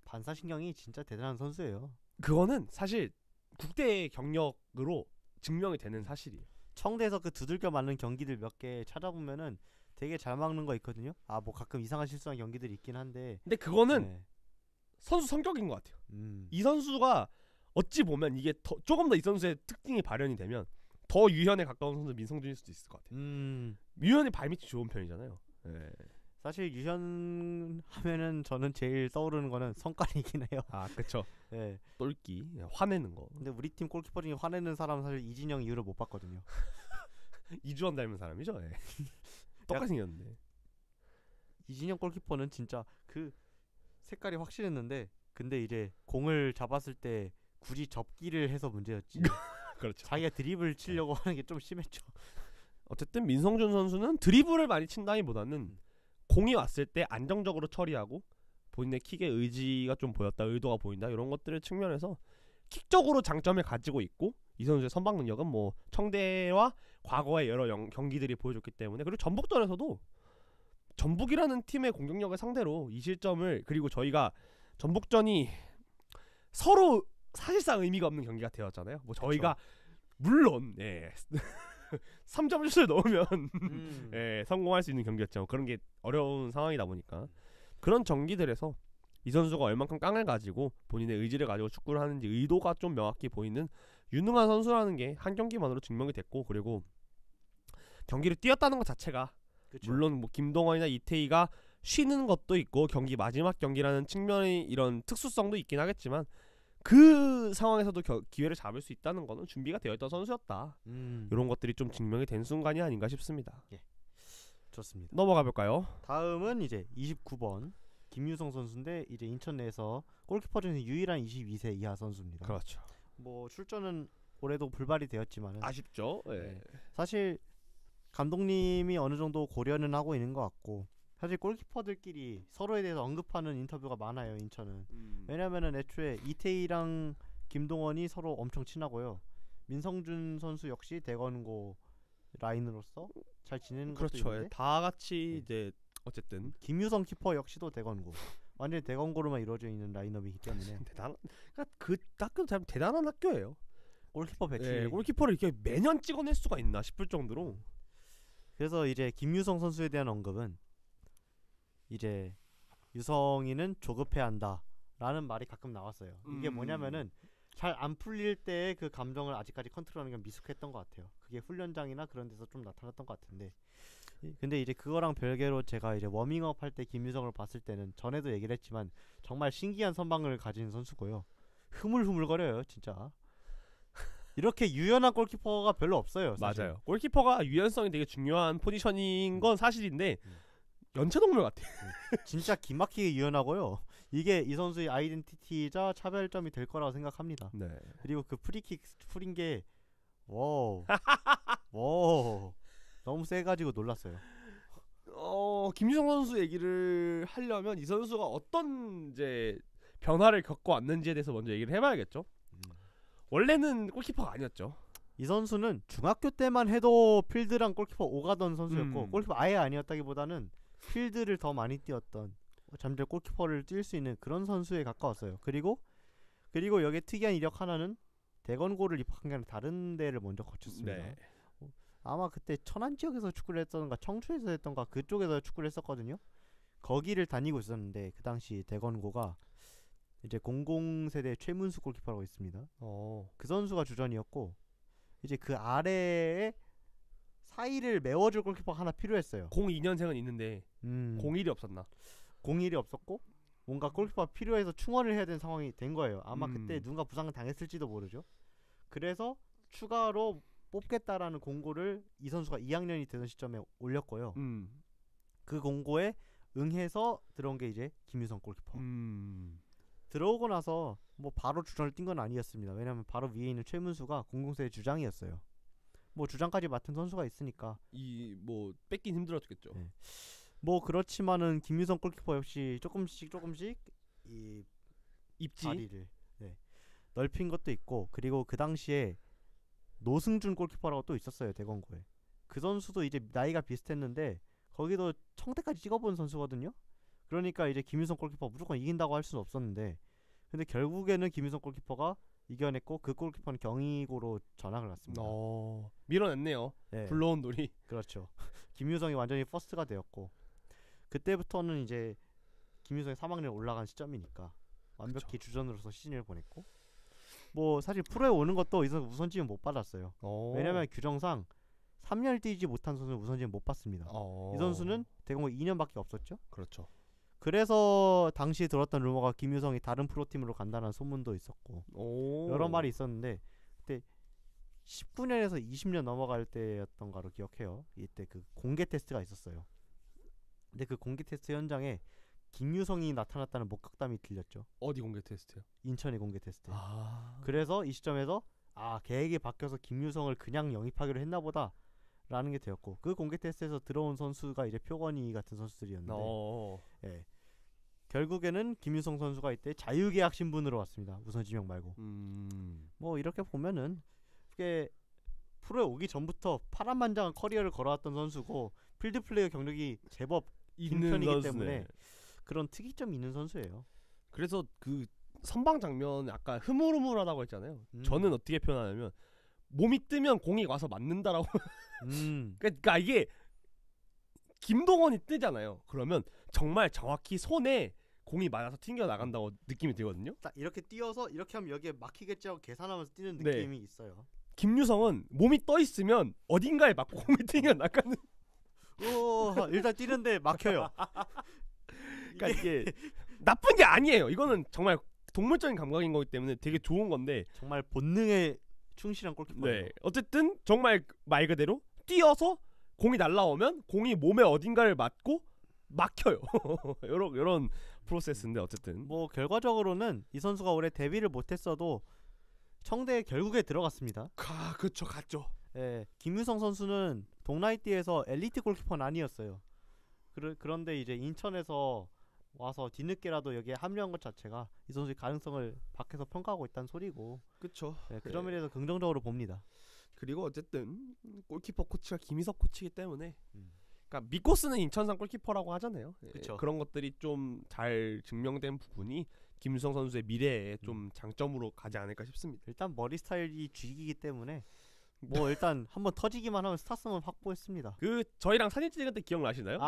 반사신경이 진짜 대단한 선수예요. 그거는 사실 국대 경력으로 증명이 되는 사실이에요. 청대에서 그 두들겨 맞는 경기들 몇 개 찾아보면은 되게 잘 막는 거 있거든요. 뭐 가끔 이상한 실수한 경기들이 있긴 한데 근데 그거는 선수 성격인 것 같아요. 이 선수가 어찌 보면 이게 조금 더 이 선수의 특징이 발현이 되면 더 유현에 가까운 선수 민성준일 수도 있을 것 같아요. 유현이 발밑이 좋은 편이잖아요. 네. 사실 유현 하면은 저는 제일 떠오르는 거는 성깔이긴 해요. 그쵸. 네. 똘끼 화내는 거. 근데 우리 팀 골키퍼 중에 화내는 사람은 사실 이진영 이후로 못 봤거든요. 이주원 닮은 사람이죠. 네. 똑같이 생겼는데 이진영 골키퍼는 진짜 그 색깔이 확실했는데 근데 이제 공을 잡았을 때 굳이 접기를 해서 문제였지. 그렇죠. 자기가 드리블 치려고 하는 게 좀 심했죠. 어쨌든 민성준 선수는 드리블을 많이 친다기보다는 공이 왔을 때 안정적으로 처리하고 본인의 킥의 의지가 좀 보였다, 의도가 보인다 이런 것들을 측면에서 킥적으로 장점을 가지고 있고 이 선수의 선방 능력은 뭐 청대와 과거의 여러 경기들이 보여줬기 때문에 그리고 전북전에서도 전북이라는 팀의 공격력을 상대로 이 실점을 그리고 저희가 전북전이 서로 사실상 의미가 없는 경기가 되었잖아요. 뭐 저희가 그쵸. 물론 3점슛을 넣으면 성공할 수 있는 경기였죠. 그런 게 어려운 상황이다 보니까 그런 경기들에서 이 선수가 얼만큼 깡을 가지고 본인의 의지를 가지고 축구를 하는지 의도가 좀 명확히 보이는 유능한 선수라는 게 한 경기만으로 증명이 됐고 그리고 경기를 뛰었다는 것 자체가 그쵸. 물론 뭐 김동원이나 이태희가 쉬는 것도 있고 경기 마지막 경기라는 측면의 이런 특수성도 있긴 하겠지만 그 상황에서도 기회를 잡을 수 있다는 거는 준비가 되어 있던 선수였다. 이런 것들이 좀 증명이 된 순간이 아닌가 싶습니다. 예. 좋습니다. 넘어가 볼까요? 다음은 이제 29번 김유성 선수인데 이제 인천 내에서 골키퍼 중에 유일한 22세 이하 선수입니다. 그렇죠. 뭐 출전은 올해도 불발이 되었지만 아쉽죠. 예. 네. 사실 감독님이 어느 정도 고려는 하고 있는 것 같고 사실 골키퍼들끼리 서로에 대해서 언급하는 인터뷰가 많아요. 인천은. 왜냐면은 애초에 이태희랑 김동원이 서로 엄청 친하고요. 민성준 선수 역시 대건고 라인으로서 잘 지내는 것도 그렇죠. 있는데 다 같이 이제 어쨌든 김유성 키퍼 역시도 대건고 완전히 대건고로만 이루어져 있는 라인업이기 때문에 대단한 그러니까 그 학교도 참 대단한 학교예요. 골키퍼 배치 예, 골키퍼를 이렇게 매년 찍어낼 수가 있나 싶을 정도로. 그래서 이제 김유성 선수에 대한 언급은 이제 유성이는 조급해야 한다라는 말이 가끔 나왔어요. 이게 뭐냐면은 잘 안 풀릴 때의 그 감정을 아직까지 컨트롤하는 게 미숙했던 것 같아요. 그게 훈련장이나 그런 데서 좀 나타났던 것 같은데 근데 이제 그거랑 별개로 제가 이제 워밍업 할 때 김유성을 봤을 때는 전에도 얘기를 했지만 정말 신기한 선방을 가진 선수고요. 흐물흐물거려요 진짜. 이렇게 유연한 골키퍼가 별로 없어요 사실. 맞아요. 골키퍼가 유연성이 되게 중요한 포지션인 건 사실인데 연체동물 같아요. 진짜 기막히게 유연하고요. 이게 이 선수의 아이덴티티이자 차별점이 될 거라고 생각합니다. 네. 그리고 그 프리킥 풀인 게 와우 와우 너무 세가지고 놀랐어요. 김유성 선수 얘기를 하려면 이 선수가 어떤 이제 변화를 겪고 왔는지에 대해서 먼저 얘기를 해봐야겠죠. 원래는 골키퍼가 아니었죠. 이 선수는 중학교 때만 해도 필드랑 골키퍼 오가던 선수였고 골키퍼 아예 아니었다기보다는 필드를 더 많이 뛰었던 잠재 골키퍼를 뛸 수 있는 그런 선수에 가까웠어요. 그리고 여기에 특이한 이력 하나는 대건고를 입학한 게 아니라 다른 데를 먼저 거쳤습니다. 네. 아마 그때 천안 지역에서 축구를 했던가 청주에서 했던가 그쪽에서 축구를 했었거든요. 거기를 다니고 있었는데 그 당시 대건고가 이제 00세대 최문수 골키퍼라고 있습니다. 그 선수가 주전이었고 이제 그 아래에 사이를 메워줄 골키퍼가 하나 필요했어요. 02년생은 있는데 01이 없었나? 01이 없었고 뭔가 골키퍼가 필요해서 충원을 해야 되는 상황이 된 거예요. 아마 그때 누군가 부상을 당했을지도 모르죠. 그래서 추가로 뽑겠다라는 공고를 이 선수가 2학년이 되던 시점에 올렸고요. 그 공고에 응해서 들어온 게 이제 김유성 골키퍼. 들어오고 나서 뭐 바로 주전을 뛴 건 아니었습니다. 왜냐면 바로 위에 있는 최문수가 00세의 주장이었어요. 뭐 주장까지 맡은 선수가 있으니까 이 뭐 뺏긴 힘들었겠죠. 네. 뭐 그렇지만은 김유성 골키퍼 역시 조금씩 이 입지 다리를 넓힌 것도 있고 그리고 그 당시에 노승준 골키퍼라고 또 있었어요 대건고에. 그 선수도 이제 나이가 비슷했는데 거기도 청대까지 찍어본 선수거든요. 그러니까 이제 김유성 골키퍼 무조건 이긴다고 할 수는 없었는데 근데 결국에는 김유성 골키퍼가 이겨냈고 그 골키퍼는 경희고로 전학을 갔습니다. 밀어냈네요. 네. 불러온 놀이. 그렇죠. 김유성이 완전히 퍼스트가 되었고 그때부터는 이제 김유성이 3학년 올라간 시점이니까 완벽히 그쵸. 주전으로서 시즌을 보냈고 뭐 사실 프로에 오는 것도 이 선수 우선지는 못 받았어요. 왜냐면 규정상 3년을 뛰지 못한 선수는 우선지는 못 받습니다. 이 선수는 대공고 2년밖에 없었죠. 그렇죠. 그래서 당시에 들었던 루머가 김유성이 다른 프로팀으로 간다는 소문도 있었고 여러 말이 있었는데 그때 19년에서 20년 넘어갈 때였던가로 기억해요. 이때 그 공개 테스트가 있었어요. 근데 그 공개 테스트 현장에 김유성이 나타났다는 목격담이 들렸죠. 어디 공개 테스트요? 인천의 공개 테스트. 그래서 이 시점에서 계획이 바뀌어서 김유성을 그냥 영입하기로 했나보다 라는 게 되었고 그 공개 테스트에서 들어온 선수가 이제 표건이 같은 선수들이었는데 예. 결국에는 김유성 선수가 이때 자유계약 신분으로 왔습니다. 우선지명 말고. 뭐 이렇게 보면은 그게 프로에 오기 전부터 파란만장한 커리어를 걸어왔던 선수고 필드플레이어 경력이 제법 긴 편이기 때문에 그런 특이점이 있는 선수예요. 그래서 그 선방 장면 아까 흐물흐물하다고 했잖아요. 저는 어떻게 표현하냐면 몸이 뜨면 공이 와서 맞는다라고. 그러니까 이게 김동원이 뜨잖아요. 그러면 정말 정확히 손에 공이 맞아서 튕겨 나간다고 느낌이 들거든요. 딱 이렇게 뛰어서 이렇게 하면 여기에 막히겠지 하고 계산하면서 뛰는 느낌이 있어요. 김유성은 몸이 떠 있으면 어딘가에 맞고 공이 튕겨 나가는. 일단 뛰는데 막혀요. 그러니까 이게 나쁜 게 아니에요. 이거는 정말 동물적인 감각인 거기 때문에 되게 좋은 건데 정말 본능에 충실한 골키퍼예요. 네. 어쨌든 정말 말 그대로 뛰어서 공이 날라오면 공이 몸의 어딘가를 맞고 막혀요. 요런 프로세스인데 어쨌든 뭐 결과적으로는 이 선수가 올해 데뷔를 못했어도 청대에 결국에 들어갔습니다. 그쵸 갔죠. 예, 김유성 선수는 동나이띠에서 엘리트 골키퍼는 아니었어요. 그런데 이제 인천에서 와서 뒤늦게라도 여기에 합류한 것 자체가 이 선수의 가능성을 밖에서 평가하고 있다는 소리고. 그쵸. 예, 그런 면에서 긍정적으로 봅니다. 그리고 어쨌든 골키퍼 코치가 김희석 코치이기 때문에 그러니까 믿고 쓰는 인천산 골키퍼라고 하잖아요. 그쵸. 그런 것들이 좀 잘 증명된 부분이 김유성 선수의 미래에 좀 장점으로 가지 않을까 싶습니다. 일단 머리 스타일이 쥐기기 때문에 뭐 일단 한번 터지기만 하면 스타성은 확보했습니다. 그 저희랑 사진 찍을 때 기억나시나요?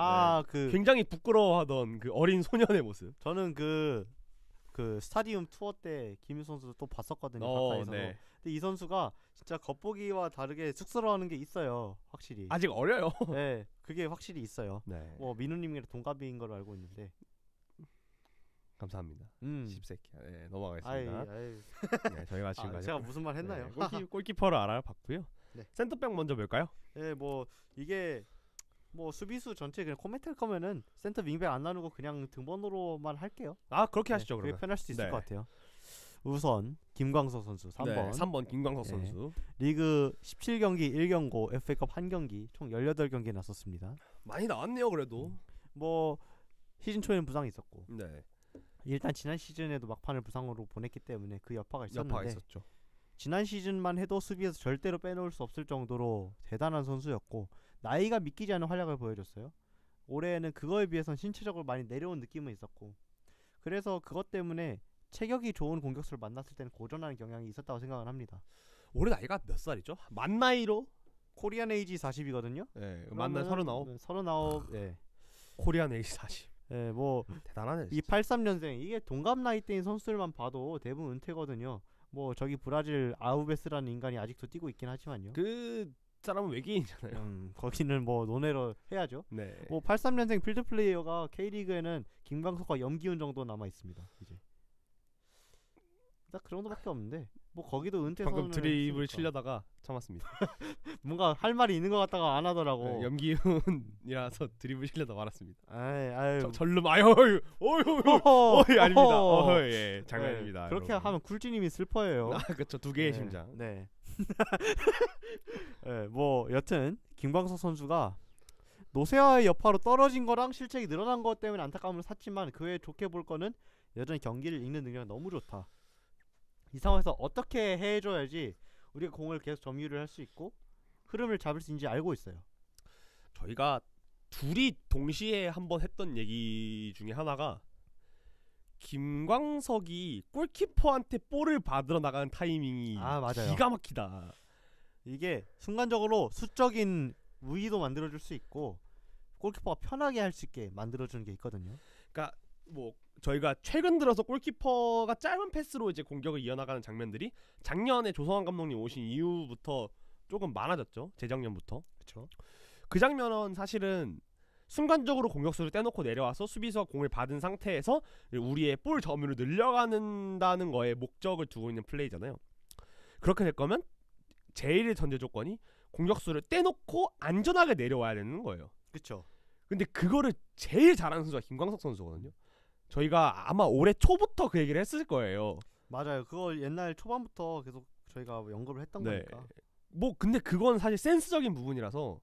그 굉장히 부끄러워하던 그 어린 소년의 모습. 저는 그 스타디움 투어 때 김유성 선수 또 봤었거든요. 가까이서. 네. 근데 이 선수가 진짜 겉보기와 다르게 쑥스러워하는 게 있어요. 확실히. 아직 어려요. 네, 그게 확실히 있어요. 네. 뭐 민우님이랑 동갑인 걸로 알고 있는데. 감사합니다. 10세끼. 네, 넘어가겠습니다. 네, 저희가 지금 제가 무슨 말 했나요? 네, 골키퍼를 알아봤고요. 네. 센터백 먼저 볼까요? 네, 뭐 이게 뭐 수비수 전체 그냥 코멘트 할 거면은 센터 윙백 안 나누고 그냥 등번호로만 할게요. 그렇게 하시죠. 그게 그러면 편할 수도 있을 네. 것 같아요. 우선 김광석 선수 3번. 네, 3번 김광석 네. 선수. 리그 17경기 1경고, FA컵 1경기, 총 18경기 났었습니다. 많이 나왔네요, 그래도. 뭐 시즌 초에는 부상이 있었고. 네. 일단 지난 시즌에도 막판을 부상으로 보냈기 때문에 그 여파가 있었는데 여파가 있었죠. 지난 시즌만 해도 수비에서 절대로 빼놓을 수 없을 정도로 대단한 선수였고 나이가 믿기지 않는 활약을 보여줬어요. 올해는 그거에 비해서는 신체적으로 많이 내려온 느낌은 있었고 그래서 그것 때문에 체격이 좋은 공격수를 만났을 때는 고전하는 경향이 있었다고 생각을 합니다. 올해 나이가 몇 살이죠? 만 나이로? 코리안 에이지 40이거든요. 네, 만 나이 39. 39. 예. 코리안 에이지 40. 예, 뭐 대단하네. 이 83년생 이게 동갑 나이대인 선수들만 봐도 대부분 은퇴거든요. 뭐 저기 브라질 아우베스라는 인간이 아직도 뛰고 있긴 하지만요. 그 사람은 외계인이잖아요. 거기는 뭐 논외로 해야죠. 네. 뭐 83년생 필드 플레이어가 K리그에는 김광석과 염기훈 정도 남아 있습니다. 이제 딱 그 정도밖에 없는데 뭐 거기도 은퇴 선언을 방금 드립을 했으니까. 치려다가 참았습니다. 뭔가 할 말이 있는 것 같다가 안 하더라고. 네, 염기훈이라서 드립을 치려다 말았습니다. 아유. 절름 어휴 아닙니다. 예, 장난입니다. 네, 그렇게 여러분. 하면 쿨지님이 슬퍼해요. 그렇죠. 두 개의 네, 심장. 네. 네, 뭐 여튼 김광석 선수가 노세아의 여파로 떨어진 거랑 실책이 늘어난 것 때문에 안타까움을 샀지만 그 외에 좋게 볼 거는 여전히 경기를 읽는 능력이 너무 좋다. 이 상황에서 어떻게 해줘야지 우리가 공을 계속 점유를 할 수 있고 흐름을 잡을 수 있는지 알고 있어요. 저희가 둘이 동시에 한번 했던 얘기 중에 하나가 김광석이 골키퍼한테 볼을 받으러 나가는 타이밍이 맞아요. 기가 막히다. 이게 순간적으로 수적인 우위도 만들어줄 수 있고 골키퍼가 편하게 할 수 있게 만들어주는 게 있거든요. 그러니까 뭐 저희가 최근 들어서 골키퍼가 짧은 패스로 이제 공격을 이어나가는 장면들이 작년에 조성환 감독님 오신 이후부터 조금 많아졌죠. 재작년부터. 그렇죠. 그 장면은 사실은 순간적으로 공격수를 떼놓고 내려와서 수비수가 공을 받은 상태에서 우리의 볼 점유를 늘려가는다는 거에 목적을 두고 있는 플레이잖아요. 그렇게 될 거면 제일 전제 조건이 공격수를 떼놓고 안전하게 내려와야 되는 거예요. 그렇죠. 근데 그거를 제일 잘하는 선수가 김광석 선수거든요. 저희가 아마 올해 초부터 그 얘기를 했을 거예요. 맞아요. 그거 옛날 초반부터 계속 저희가 연구를 했던 거니까. 뭐 근데 그건 사실 센스적인 부분이라서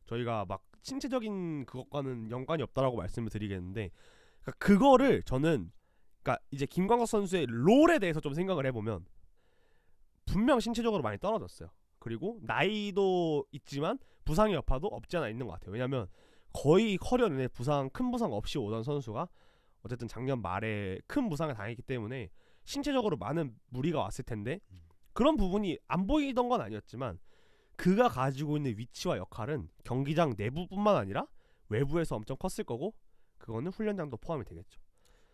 저희가 막 신체적인 그것과는 연관이 없다라고 말씀을 드리겠는데, 그러니까 그거를 저는 그러니까 이제 김광석 선수의 롤에 대해서 좀 생각을 해보면 분명 신체적으로 많이 떨어졌어요. 그리고 나이도 있지만 부상의 여파도 없지 않아 있는 것 같아요. 왜냐면 거의 커리어 내내 큰 부상 없이 오던 선수가 어쨌든 작년 말에 큰 부상을 당했기 때문에 신체적으로 많은 무리가 왔을 텐데 그런 부분이 안 보이던 건 아니었지만 그가 가지고 있는 위치와 역할은 경기장 내부뿐만 아니라 외부에서 엄청 컸을 거고 그거는 훈련장도 포함이 되겠죠.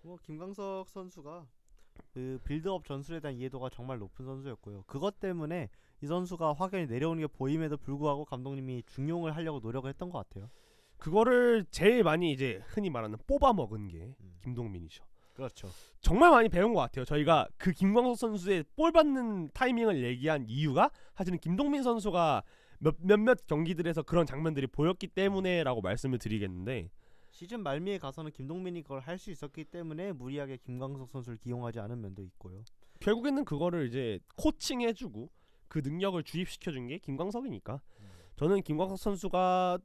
뭐 김광석 선수가 그 빌드업 전술에 대한 이해도가 정말 높은 선수였고요. 그것 때문에 이 선수가 확연히 내려오는 게 보임에도 불구하고 감독님이 중용을 하려고 노력을 했던 것 같아요. 그거를 제일 많이 이제 흔히 말하는 뽑아 먹은 게 김동민이죠. 그렇죠. 정말 많이 배운 것 같아요. 저희가 그 김광석 선수의 볼 받는 타이밍을 얘기한 이유가 사실은 김동민 선수가 몇몇 경기들에서 그런 장면들이 보였기 때문에라고 말씀을 드리겠는데 시즌 말미에 가서는 김동민이 그걸 할 수 있었기 때문에 무리하게 김광석 선수를 기용하지 않은 면도 있고요. 결국에는 그거를 이제 코칭해주고 그 능력을 주입시켜준 게 김광석이니까 저는 김광석 선수가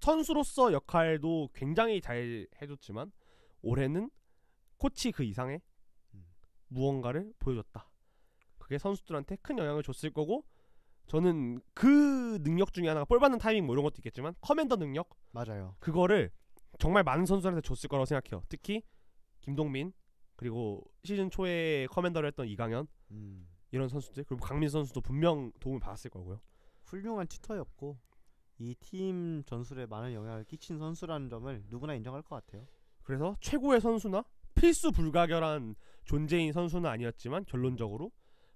선수로서 역할도 굉장히 잘 해줬지만 올해는 코치 그 이상의 무언가를 보여줬다. 그게 선수들한테 큰 영향을 줬을 거고 저는 그 능력 중에 하나가 볼 받는 타이밍 뭐 이런 것도 있겠지만 커맨더 능력 맞아요. 그거를 정말 많은 선수들한테 줬을 거라고 생각해요. 특히 김동민 그리고 시즌 초에 커맨더를 했던 이강현 이런 선수들 그리고 강민 선수도 분명 도움을 받았을 거고요. 훌륭한 튜터였고 이 팀 전술에 많은 영향을 끼친 선수라는 점을 누구나 인정할 것 같아요. 그래서 최고의 선수나 필수 불가결한 존재인 선수는 아니었지만 결론적으로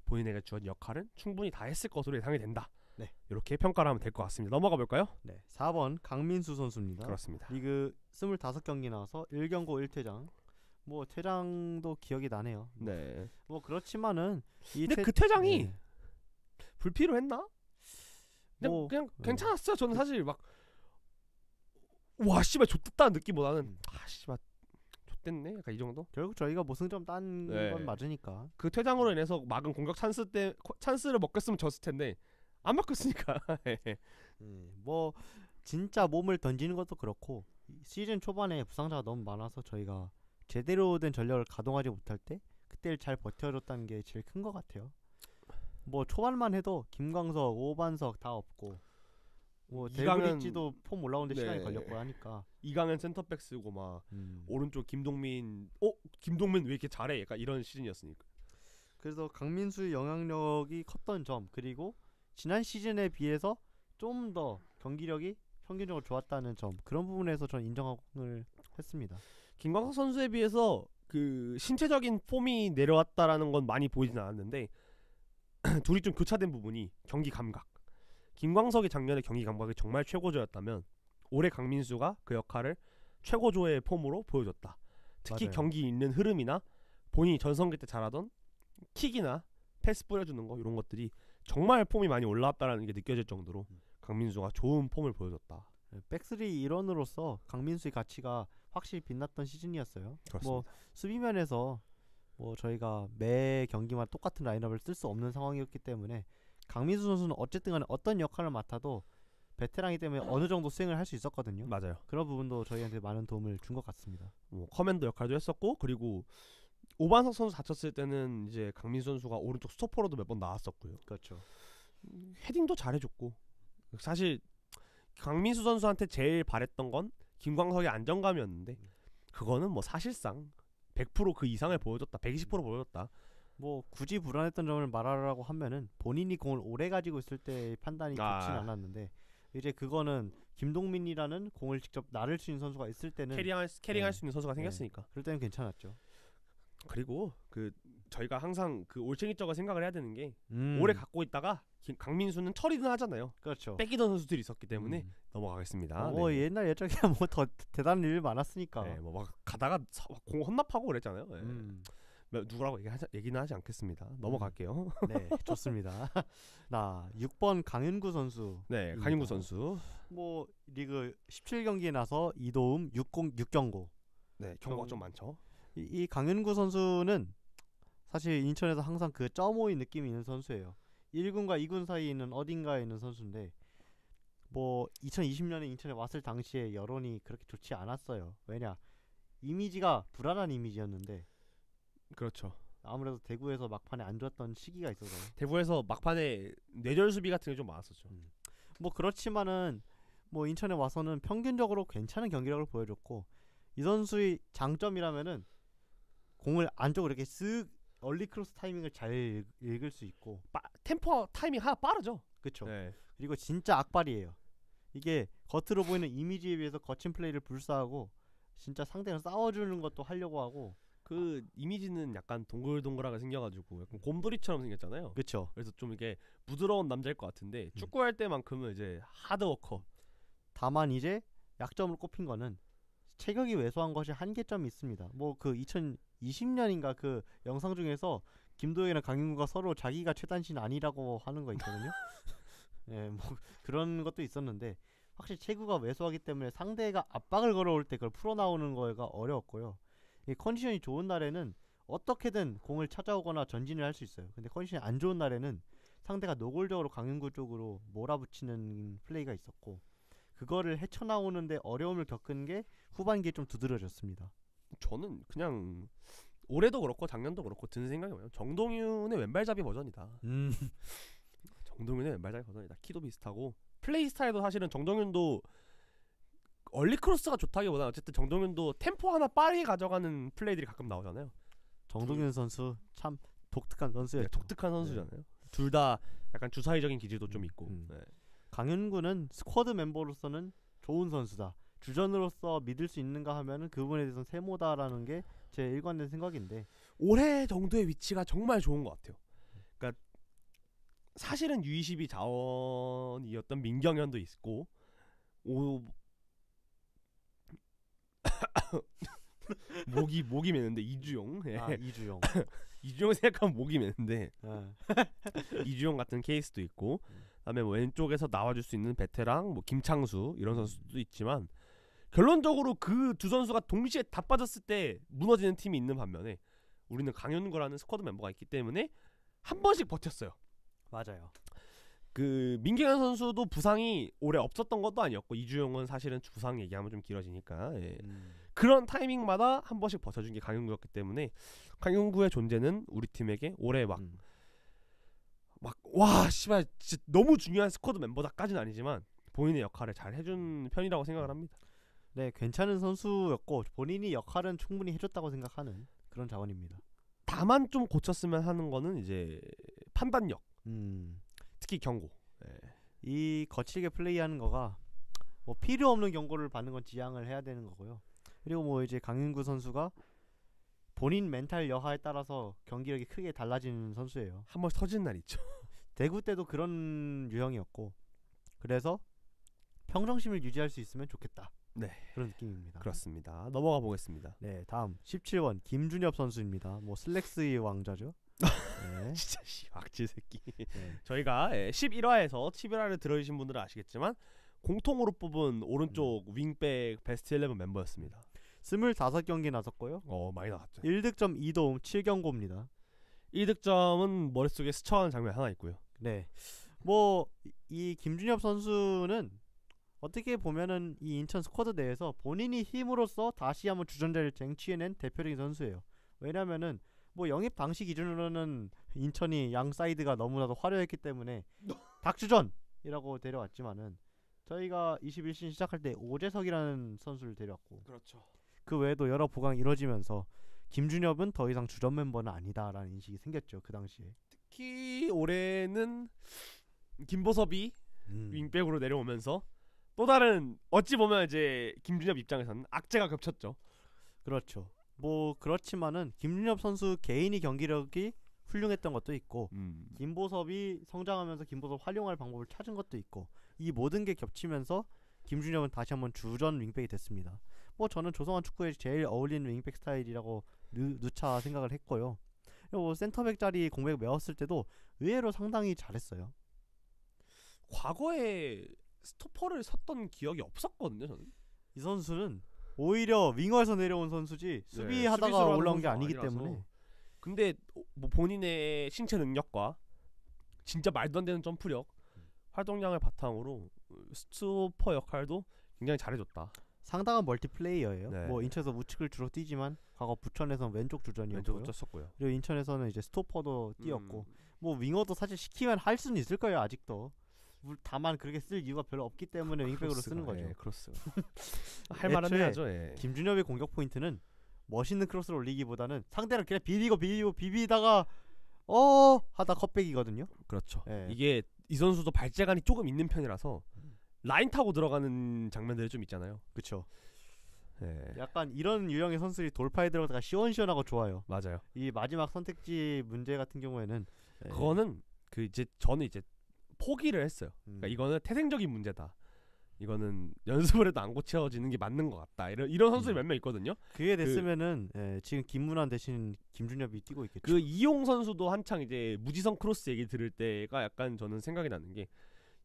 본인에게 주어진 역할은 충분히 다 했을 것으로 예상이 된다. 네. 이렇게 평가를 하면 될 것 같습니다. 넘어가 볼까요? 네, 4번 강민수 선수입니다. 그렇습니다. 리그 25경기 나와서 1경고 1퇴장. 뭐 퇴장도 기억이 나네요. 네. 뭐 그렇지만은 근데 그 퇴장이 네. 불필요했나? 뭐 그냥 괜찮았어요. 저는 사실 막 와 씨발 좆됐다는 느낌보다는 아 씨발 좆됐네 약간 이 정도? 결국 저희가 뭐 승점 딴 건 네. 맞으니까. 그 퇴장으로 인해서 막은 공격 찬스를 먹겠으면 졌을 텐데 안 먹겠으니까. 뭐 진짜 몸을 던지는 것도 그렇고 시즌 초반에 부상자가 너무 많아서 저희가 제대로 된 전력을 가동하지 못할 때 그때를 잘 버텨줬다는 게 제일 큰 것 같아요. 뭐 초반만 해도 김광석, 오반석 다 없고 뭐 데브리지도 폼 올라오는데 네. 시간이 걸렸고 하니까 이강현 센터백 쓰고 막 오른쪽 김동민 김동민 왜 이렇게 잘해? 약간 이런 시즌이었으니까. 그래서 강민수의 영향력이 컸던 점 그리고 지난 시즌에 비해서 좀 더 경기력이 평균적으로 좋았다는 점 그런 부분에서 저는 인정을 했습니다. 김광석 선수에 비해서 그 신체적인 폼이 내려왔다라는 건 많이 보이진 않았는데 둘이 좀 교차된 부분이 경기 감각. 김광석이 작년에 경기 감각이 정말 최고조였다면 올해 강민수가 그 역할을 최고조의 폼으로 보여줬다. 특히 맞아요. 경기 있는 흐름이나 본인이 전성기 때 잘하던 킥이나 패스 뿌려주는 거 이런 것들이 정말 폼이 많이 올라왔다라는 게 느껴질 정도로 강민수가 좋은 폼을 보여줬다. 백스리 일원으로서 강민수의 가치가 확실히 빛났던 시즌이었어요. 그렇습니다. 뭐 수비면에서 뭐 저희가 매 경기만 똑같은 라인업을 쓸 수 없는 상황이었기 때문에 강민수 선수는 어쨌든 간에 어떤 역할을 맡아도 베테랑이기 때문에 어느 정도 수행을 할 수 있었거든요. 맞아요. 그런 부분도 저희한테 많은 도움을 준 것 같습니다. 뭐 커맨더 역할도 했었고 그리고 오반석 선수 다쳤을 때는 이제 강민수 선수가 오른쪽 스토퍼로도 몇 번 나왔었고요. 그렇죠. 헤딩도 잘해줬고 사실 강민수 선수한테 제일 바랬던 건 김광석의 안정감이었는데 그거는 뭐 사실상 100% 그 이상을 보여줬다. 120% 보여줬다. 뭐 굳이 불안했던 점을 말하라고 하면은 본인이 공을 오래 가지고 있을 때 판단이 좋진 않았는데 이제 그거는 김동민이라는 공을 직접 나를 수 있는 선수가 있을 때는 캐링할 수 있는 선수가 생겼으니까. 그럴 때는 괜찮았죠. 그리고 그 저희가 항상 그 올챙이적을 생각을 해야 되는 게 오래 갖고 있다가 강민수는 처리든 하잖아요. 그렇죠. 뺏기던 선수들이 있었기 때문에 넘어가겠습니다. 뭐 네. 옛날 예적이야 뭐 더 대단한 일 많았으니까. 네, 뭐 막 가다가 공 헌납하고 그랬잖아요. 네. 네. 누구라고 얘기는 하지 않겠습니다. 넘어갈게요. 네, 좋습니다. 나 6번 강윤구 선수. 네, 강윤구 선수. 뭐 리그 17경기에 나서 2도움 6경고. 네, 경고가 좀 많죠. 이 강윤구 선수는 사실 인천에서 항상 그 점오의 느낌이 있는 선수예요. 1군과 2군 사이에 있는 어딘가에 있는 선수인데 뭐 2020년에 인천에 왔을 당시에 여론이 그렇게 좋지 않았어요. 왜냐? 이미지가 불안한 이미지였는데 그렇죠. 아무래도 대구에서 막판에 안 좋았던 시기가 있어서 대구에서 막판에 뇌절 수비 같은 게 좀 많았었죠. 뭐 그렇지만은 뭐 인천에 와서는 평균적으로 괜찮은 경기력을 보여줬고 이 선수의 장점이라면은 공을 안쪽으로 이렇게 쓱 얼리 크로스 타이밍을 잘 읽을 수 있고 템포 타이밍 하나 빠르죠. 그쵸. 네. 그리고 진짜 악발이에요. 이게 겉으로 보이는 이미지에 비해서 거친 플레이를 불사하고 진짜 상대랑 싸워주는 것도 하려고 하고 그 이미지는 약간 동글동글하게 생겨가지고 약간 곰돌이처럼 생겼잖아요. 그쵸. 그래서 좀 이게 부드러운 남자일 것 같은데 축구할 때만큼은 이제 하드워커. 다만 이제 약점으로 꼽힌 거는 체격이 왜소한 것이 한계점이 있습니다. 뭐 그 2020년인가 그 영상 중에서 김도영이랑 강윤구가 서로 자기가 최단신 아니라고 하는 거 있거든요. 예, 뭐 그런 것도 있었는데 확실히 체구가 왜소하기 때문에 상대가 압박을 걸어올 때 그걸 풀어 나오는 거가 어려웠고요. 이 컨디션이 좋은 날에는 어떻게든 공을 찾아오거나 전진을 할 수 있어요. 근데 컨디션이 안 좋은 날에는 상대가 노골적으로 강윤구 쪽으로 몰아붙이는 플레이가 있었고 그거를 헤쳐나오는데 어려움을 겪은 게 후반기에 좀 두드러졌습니다. 저는 그냥 올해도 그렇고 작년도 그렇고 드는 생각이 뭐냐면 정동윤의 왼발잡이 버전이다. 정동윤의 왼발잡이 버전이다. 키도 비슷하고 플레이 스타일도 사실은 정동윤도 얼리 크로스가 좋다기보다는 어쨌든 정동윤도 템포 하나 빠르게 가져가는 플레이들이 가끔 나오잖아요. 정동윤 선수 참 독특한 선수였죠. 네, 독특한 선수잖아요. 둘 다 약간 주사위적인 기질도 좀 있고. 네. 강윤구는 스쿼드 멤버로서는 좋은 선수다. 주전으로서 믿을 수 있는가 하면은 그 부분에 대해서는 세모다라는 게 제 일관된 생각인데 올해 정도의 위치가 정말 좋은 것 같아요. 그러니까 사실은 U22 자원이었던 민경현도 있고 목이 메는데 이주용. 이주용. 이주용 생각하면 목이 메는데 네. 이주용 같은 케이스도 있고 그다음에 뭐 왼쪽에서 나와줄 수 있는 베테랑 뭐 김창수 이런 선수도 있지만 결론적으로 그 두 선수가 동시에 다 빠졌을 때 무너지는 팀이 있는 반면에 우리는 강윤구라는 스쿼드 멤버가 있기 때문에 한 번씩 버텼어요. 맞아요. 그 민경현 선수도 부상이 올해 없었던 것도 아니었고 이주용은 사실은 부상 얘기하면 좀 길어지니까 그런 타이밍마다 한 번씩 버텨준 게 강윤구였기 때문에 강윤구의 존재는 우리 팀에게 올해 와 씨발 진짜 너무 중요한 스쿼드 멤버다까지는 아니지만 본인의 역할을 잘 해준 편이라고 생각을 합니다. 네, 괜찮은 선수였고 본인이 역할은 충분히 해줬다고 생각하는 그런 자원입니다. 다만 좀 고쳤으면 하는 거는 이제 판단력, 특히 경고. 네. 이 거칠게 플레이하는 거가 뭐 필요 없는 경고를 받는 건 지양을 해야 되는 거고요. 그리고 뭐 이제 강윤구 선수가 본인 멘탈 여하에 따라서 경기력이 크게 달라지는 선수예요. 한 번 터지는 날 있죠. 대구 때도 그런 유형이었고 그래서 평정심을 유지할 수 있으면 좋겠다. 네, 그런 느낌입니다. 그렇습니다. 넘어가 보겠습니다. 네, 다음 17번 김준엽 선수입니다. 뭐 슬랙스의 왕자죠. 네. 진짜 악질 새끼. 네. 저희가 11화에서 11화를 들어주신 분들은 아시겠지만 공통으로 뽑은 오른쪽 윙백 베스트 11 멤버였습니다. 25경기 나섰고요. 많이 나왔죠. 1득점 2도움 7경고입니다. 1득점은 머릿속에 스쳐가는 장면 하나 있고요. 네. 뭐 이 김준엽 선수는 어떻게 보면은 이 인천 스쿼드 내에서 본인이 힘으로써 다시 한번 주전자를 쟁취해낸 대표적인 선수예요. 왜냐면은 뭐 영입 당시 기준으로는 인천이 양 사이드가 너무나도 화려했기 때문에 닥주전이라고 데려왔지만은 저희가 21시즌 시작할 때 오재석이라는 선수를 데려왔고 그렇죠. 그 외에도 여러 부강이 이루어지면서 김준엽은 더 이상 주전 멤버는 아니다라는 인식이 생겼죠. 그 당시에. 특히 올해는 김보섭이 윙백으로 내려오면서 또 다른 어찌 보면 이제 김준엽 입장에서는 악재가 겹쳤죠. 그렇죠. 뭐 그렇지만은 김준엽 선수 개인이 경기력이 훌륭했던 것도 있고 김보섭이 성장하면서 김보섭 활용할 방법을 찾은 것도 있고 이 모든 게 겹치면서 김준엽은 다시 한번 주전 윙백이 됐습니다. 뭐 저는 조성환 축구에 제일 어울리는 윙백 스타일이라고 누차 생각을 했고요. 그리고 센터백 자리 공백 메웠을 때도 의외로 상당히 잘했어요. 과거에 스토퍼를 섰던 기억이 없었거든요. 저는 이 선수는 오히려 윙어에서 내려온 선수지 수비하다가 올라온 게 아니기 때문에. 근데 뭐 본인의 신체 능력과 진짜 말도 안 되는 점프력, 활동량을 바탕으로 스토퍼 역할도 굉장히 잘해줬다. 상당한 멀티플레이어예요. 네. 뭐 인천에서 우측을 주로 뛰지만 과거 부천에서는 왼쪽 주전이었고요. 왼쪽 그리고 인천에서는 이제 스토퍼도 뛰었고 뭐 윙어도 사실 시키면 할 수는 있을 거예요. 아직도. 다만 그렇게 쓸 이유가 별로 없기 때문에 윙백으로 쓰는 거죠. 크로스. 할 말은 해야죠. 예. 김준엽의 공격 포인트는 멋있는 크로스를 올리기보다는 상대를 그냥 비비다가 하다 컷백이거든요. 그렇죠. 예. 이게 이 선수도 발재간이 조금 있는 편이라서 라인 타고 들어가는 장면들이 좀 있잖아요. 그렇죠. 예. 약간 이런 유형의 선수들이 돌파에 들어가다가 시원시원하고 좋아요. 맞아요. 이 마지막 선택지 문제 같은 경우에는 그거는 그 이제 저는 이제 포기를 했어요. 그러니까 이거는 태생적인 문제다. 이거는 연습을 해도 안 고쳐지는 게 맞는 것 같다. 이런 선수들이 몇 명 있거든요. 그게 됐으면은 지금 김문환 대신 김준엽이 뛰고 있겠죠. 그 이용 선수도 한창 이제 무지성 크로스 얘기 들을 때가 약간 저는 생각이 나는 게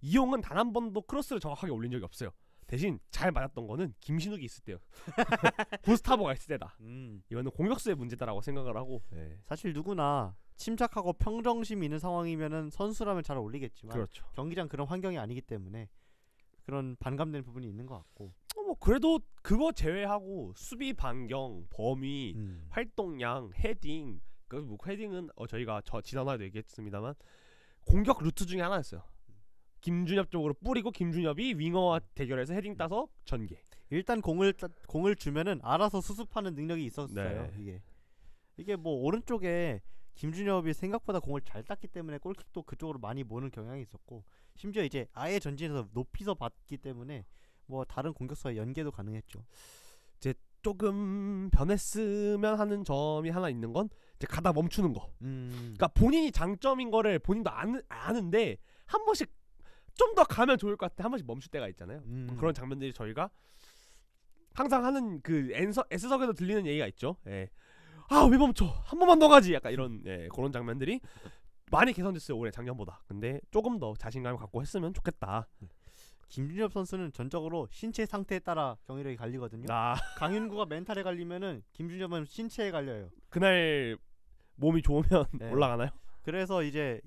이용은 단 한 번도 크로스를 정확하게 올린 적이 없어요. 대신 잘 맞았던 거는 김신욱이 있을 때요. 구스타보가 있을 때다. 이거는 공격수의 문제다라고 생각을 하고. 네. 사실 누구나 침착하고 평정심 있는 상황이면은 선수라면 잘 올리겠지만 그렇죠. 경기장 그런 환경이 아니기 때문에 그런 반감되는 부분이 있는 것 같고. 뭐 그래도 그거 제외하고 수비 반경, 범위, 활동량, 헤딩. 뭐 헤딩은 저희가 지난화에도 얘기했습니다만 공격 루트 중에 하나였어요. 김준엽 쪽으로 뿌리고 김준엽이 윙어와 대결해서 헤딩 따서 전개. 일단 공을 주면은 알아서 수습하는 능력이 있었어요. 네. 이게 뭐 오른쪽에 김준엽이 생각보다 공을 잘 땄기 때문에 골킥도 그쪽으로 많이 모는 경향이 있었고, 심지어 이제 아예 전진해서 높이서 받기 때문에 뭐 다른 공격수와 연계도 가능했죠. 이제 조금 변했으면 하는 점이 하나 있는 건 이제 가다 멈추는 거. 그러니까 본인이 장점인 거를 본인도 아는데 한 번씩 좀 더 가면 좋을 것 같아 한 번씩 멈출 때가 있잖아요. 그런 장면들이 저희가 항상 하는 그 S석에도 들리는 얘기가 있죠. 예. 아, 왜 멈춰? 한 번만 더 가지. 약간 이런 그런 장면들이 많이 개선됐어요 올해 작년보다. 근데 조금 더 자신감을 갖고 했으면 좋겠다. 김준엽 선수는 전적으로 신체 상태에 따라 경기력이 갈리거든요. 강윤구가 멘탈에 갈리면은 김준엽은 신체에 갈려요. 그날 몸이 좋으면 올라가나요? 그래서 이제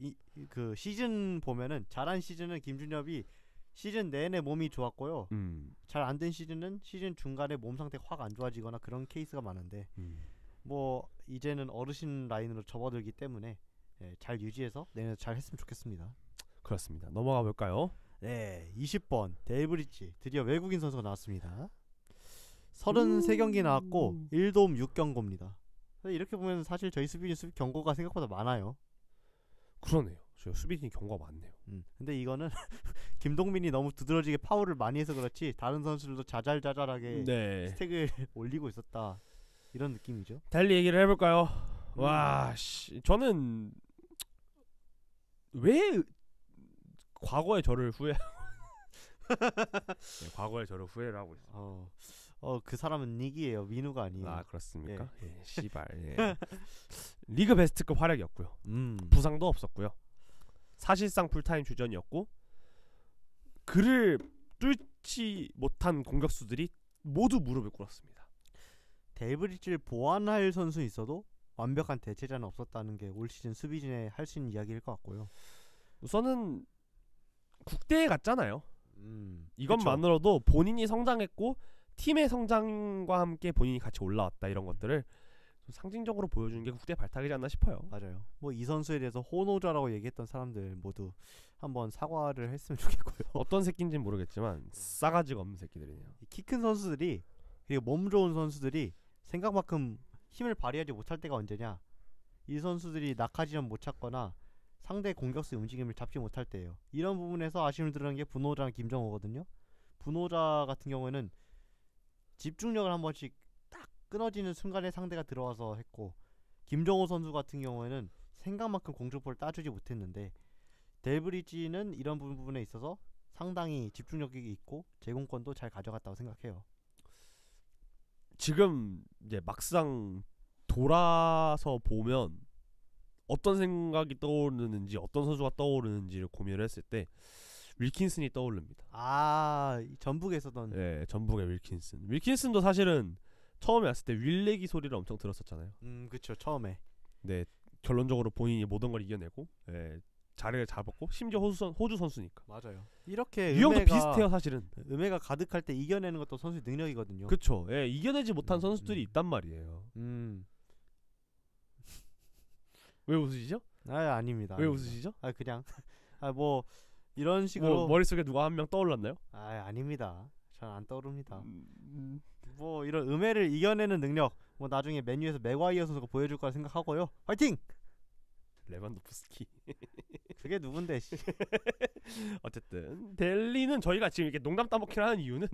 그 시즌 보면은 잘한 시즌은 김준엽이 시즌 내내 몸이 좋았고요. 잘 안 된 시즌은 시즌 중간에 몸 상태가 확 안 좋아지거나 그런 케이스가 많은데 뭐 이제는 어르신 라인으로 접어들기 때문에 잘 유지해서 내년에 잘 했으면 좋겠습니다. 그렇습니다. 넘어가 볼까요? 네, 20번 데이브리지 드디어 외국인 선수가 나왔습니다. 33경기 나왔고 1도움 6경고입니다. 이렇게 보면 사실 저희 수비진 수비 경고가 생각보다 많아요. 그러네요. 저 수비진 경고가 많네요. 근데 이거는 김동민이 너무 두드러지게 파울을 많이 해서 그렇지 다른 선수들도 자잘자잘하게 스택을 올리고 있었다, 이런 느낌이죠. 달리 얘기를 해볼까요? 와, 저는 왜 과거의 저를 과거의 저를 후회를 하고 있어요. 그 사람은 닉이에요. 민우가 아니에요. 아, 그렇습니까? 씨발. 리그 베스트급 활약이었고요. 부상도 없었고요. 사실상 풀타임 주전이었고, 그를 뚫지 못한 공격수들이 모두 무릎을 꿇었습니다. 데이브리지를 보완할 선수 있어도 완벽한 대체자는 없었다는 게 올 시즌 수비진에 할 수 있는 이야기일 것 같고요. 우선은 국대에 갔잖아요. 이것만으로도 그쵸. 본인이 성장했고 팀의 성장과 함께 본인이 같이 올라왔다, 이런 것들을 좀 상징적으로 보여주는 게 국대 발탁이지 않나 싶어요. 맞아요. 뭐 이 선수에 대해서 호노자라고 얘기했던 사람들 모두 한번 사과를 했으면 좋겠고요. 어떤 새끼인지는 모르겠지만 싸가지가 없는 새끼들이네요. 키 큰 선수들이, 그리고 몸 좋은 선수들이 생각만큼 힘을 발휘하지 못할 때가 언제냐? 이 선수들이 낙하지점 못 찾거나 상대 공격수의 움직임을 잡지 못할 때예요. 이런 부분에서 아쉬움을 드러낸 게 분호자랑 김정호거든요. 분호자 같은 경우에는 집중력을 한 번씩 딱 끊어지는 순간에 상대가 들어와서 했고, 김정호 선수 같은 경우에는 생각만큼 공중볼을 따주지 못했는데, 데이브리지는 이런 부분에 있어서 상당히 집중력이 있고 제공권도 잘 가져갔다고 생각해요. 지금 이제 막상 돌아서 보면 어떤 생각이 떠오르는지, 어떤 선수가 떠오르는지를 고민을 했을 때 윌킨슨이 떠오릅니다. 전북에 있었던. 전북의 윌킨슨도 사실은 처음에 왔을 때 윌레기 소리를 엄청 들었었잖아요. 그쵸, 처음에. 네, 결론적으로 본인이 모든 걸 이겨내고 자리를 잡았고, 심지어 호주 선수니까. 맞아요. 이렇게 유형도 비슷해요, 사실은. 음해가 가득할 때 이겨내는 것도 선수의 능력이거든요. 그쵸. 이겨내지 못한 선수들이 있단 말이에요. 왜 웃으시죠? 아닙니다. 왜 웃으시죠? 그냥 뭐 이런 식으로 머릿속에 누가 한 명 떠올랐나요? 아닙니다. 전 안 떠오릅니다. 뭐 이런 음해를 이겨내는 능력, 뭐 나중에 맨유에서 맥과이어 선수가 보여줄 거라 생각하고요. 화이팅! 레반도프스키. 그게 누군데? 어쨌든 델리는 저희가 지금 이렇게 농담 따먹기를 하는 이유는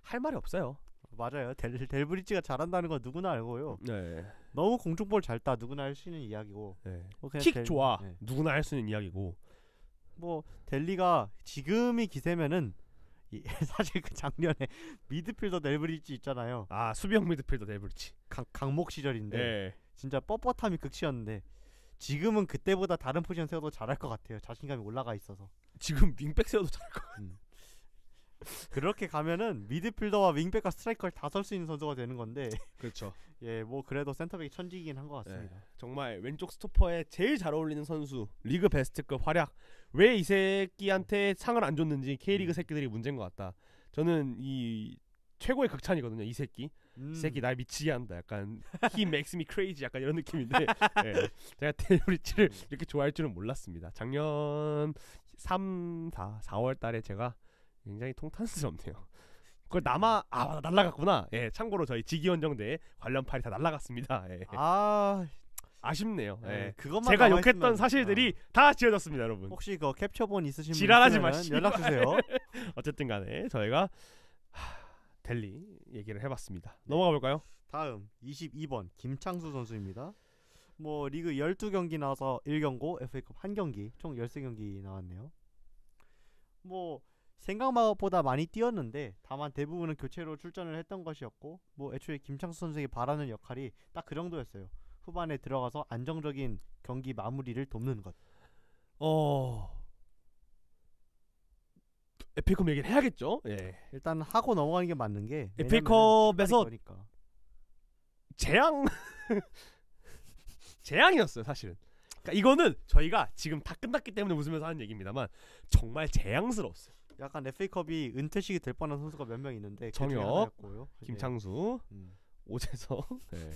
할 말이 없어요. 맞아요. 델브리지가 잘한다는 건 누구나 알고요. 네. 너무 공중볼 잘 따, 누구나 할 수 있는 이야기고. 킥 좋아. 누구나 할 수 있는 이야기고. 뭐 델리가 지금이 기세면은 사실 그 작년에 미드필더 넬브리지 있잖아요. 아 수비형 미드필더 넬브리지. 강목 시절인데 예. 진짜 뻣뻣함이 극치였는데 지금은 그때보다 다른 포지션 세워도 잘할 것 같아요. 자신감이 올라가 있어서. 지금 윙백 세워도 잘할 것 같아. 그렇게 가면은 미드필더와 윙백과 스트라이커를 다 설 수 있는 선수가 되는 건데 그렇죠. 예, 뭐 그래도 센터백이 천지이긴 한 것 같습니다. 예. 정말 왼쪽 스토퍼에 제일 잘 어울리는 선수, 리그 베스트급 활약. 왜 이 새끼한테 상을 안 줬는지 K리그 새끼들이 문제인 것 같다. 저는 이 최고의 극찬이거든요. 이 새끼. 이 새끼 날 미치게 한다. 약간 he makes me crazy 약간 이런 느낌인데 예. 제가 델브리치를 이렇게 좋아할 줄은 몰랐습니다. 작년 4월 달에 제가 굉장히 통탄스럽네요. 그걸 날라갔구나. 예, 참고로 저희 직위원정대 관련 파일이 다 날라갔습니다. 예. 아쉽네요. 예. 그것만 제가 남아있으면- 욕했던 사실들이 다 지워졌습니다, 여러분. 혹시 그 캡처본 있으신 분 지랄하지 있으면 마시고. 연락 주세요. 어쨌든 간에 저희가 델리 얘기를 해봤습니다. 넘어가 볼까요? 다음 22번 김창수 선수입니다. 뭐 리그 12경기 나와서 1경고, FA컵 1경기, 총 13경기 나왔네요. 뭐 생각보다 많이 뛰었는데 다만 대부분은 교체로 출전을 했던 것이었고, 뭐 애초에 김창수 선수에게 바라는 역할이 딱 그 정도였어요. 후반에 들어가서 안정적인 경기 마무리를 돕는 것. FA컵 얘기를 해야겠죠. 예. 일단 하고 넘어가는 게 맞는 게 FA컵에서 거니까. 재앙이었어요, 사실은. 그러니까 이거는 저희가 지금 다 끝났기 때문에 웃으면서 하는 얘기입니다만 정말 재앙스러웠어요. 약간 FA컵이 은퇴식이 될 뻔한 선수가 몇 명 있는데 그 정혁, 중에 하나였고요. 김창수, 오재석, 네.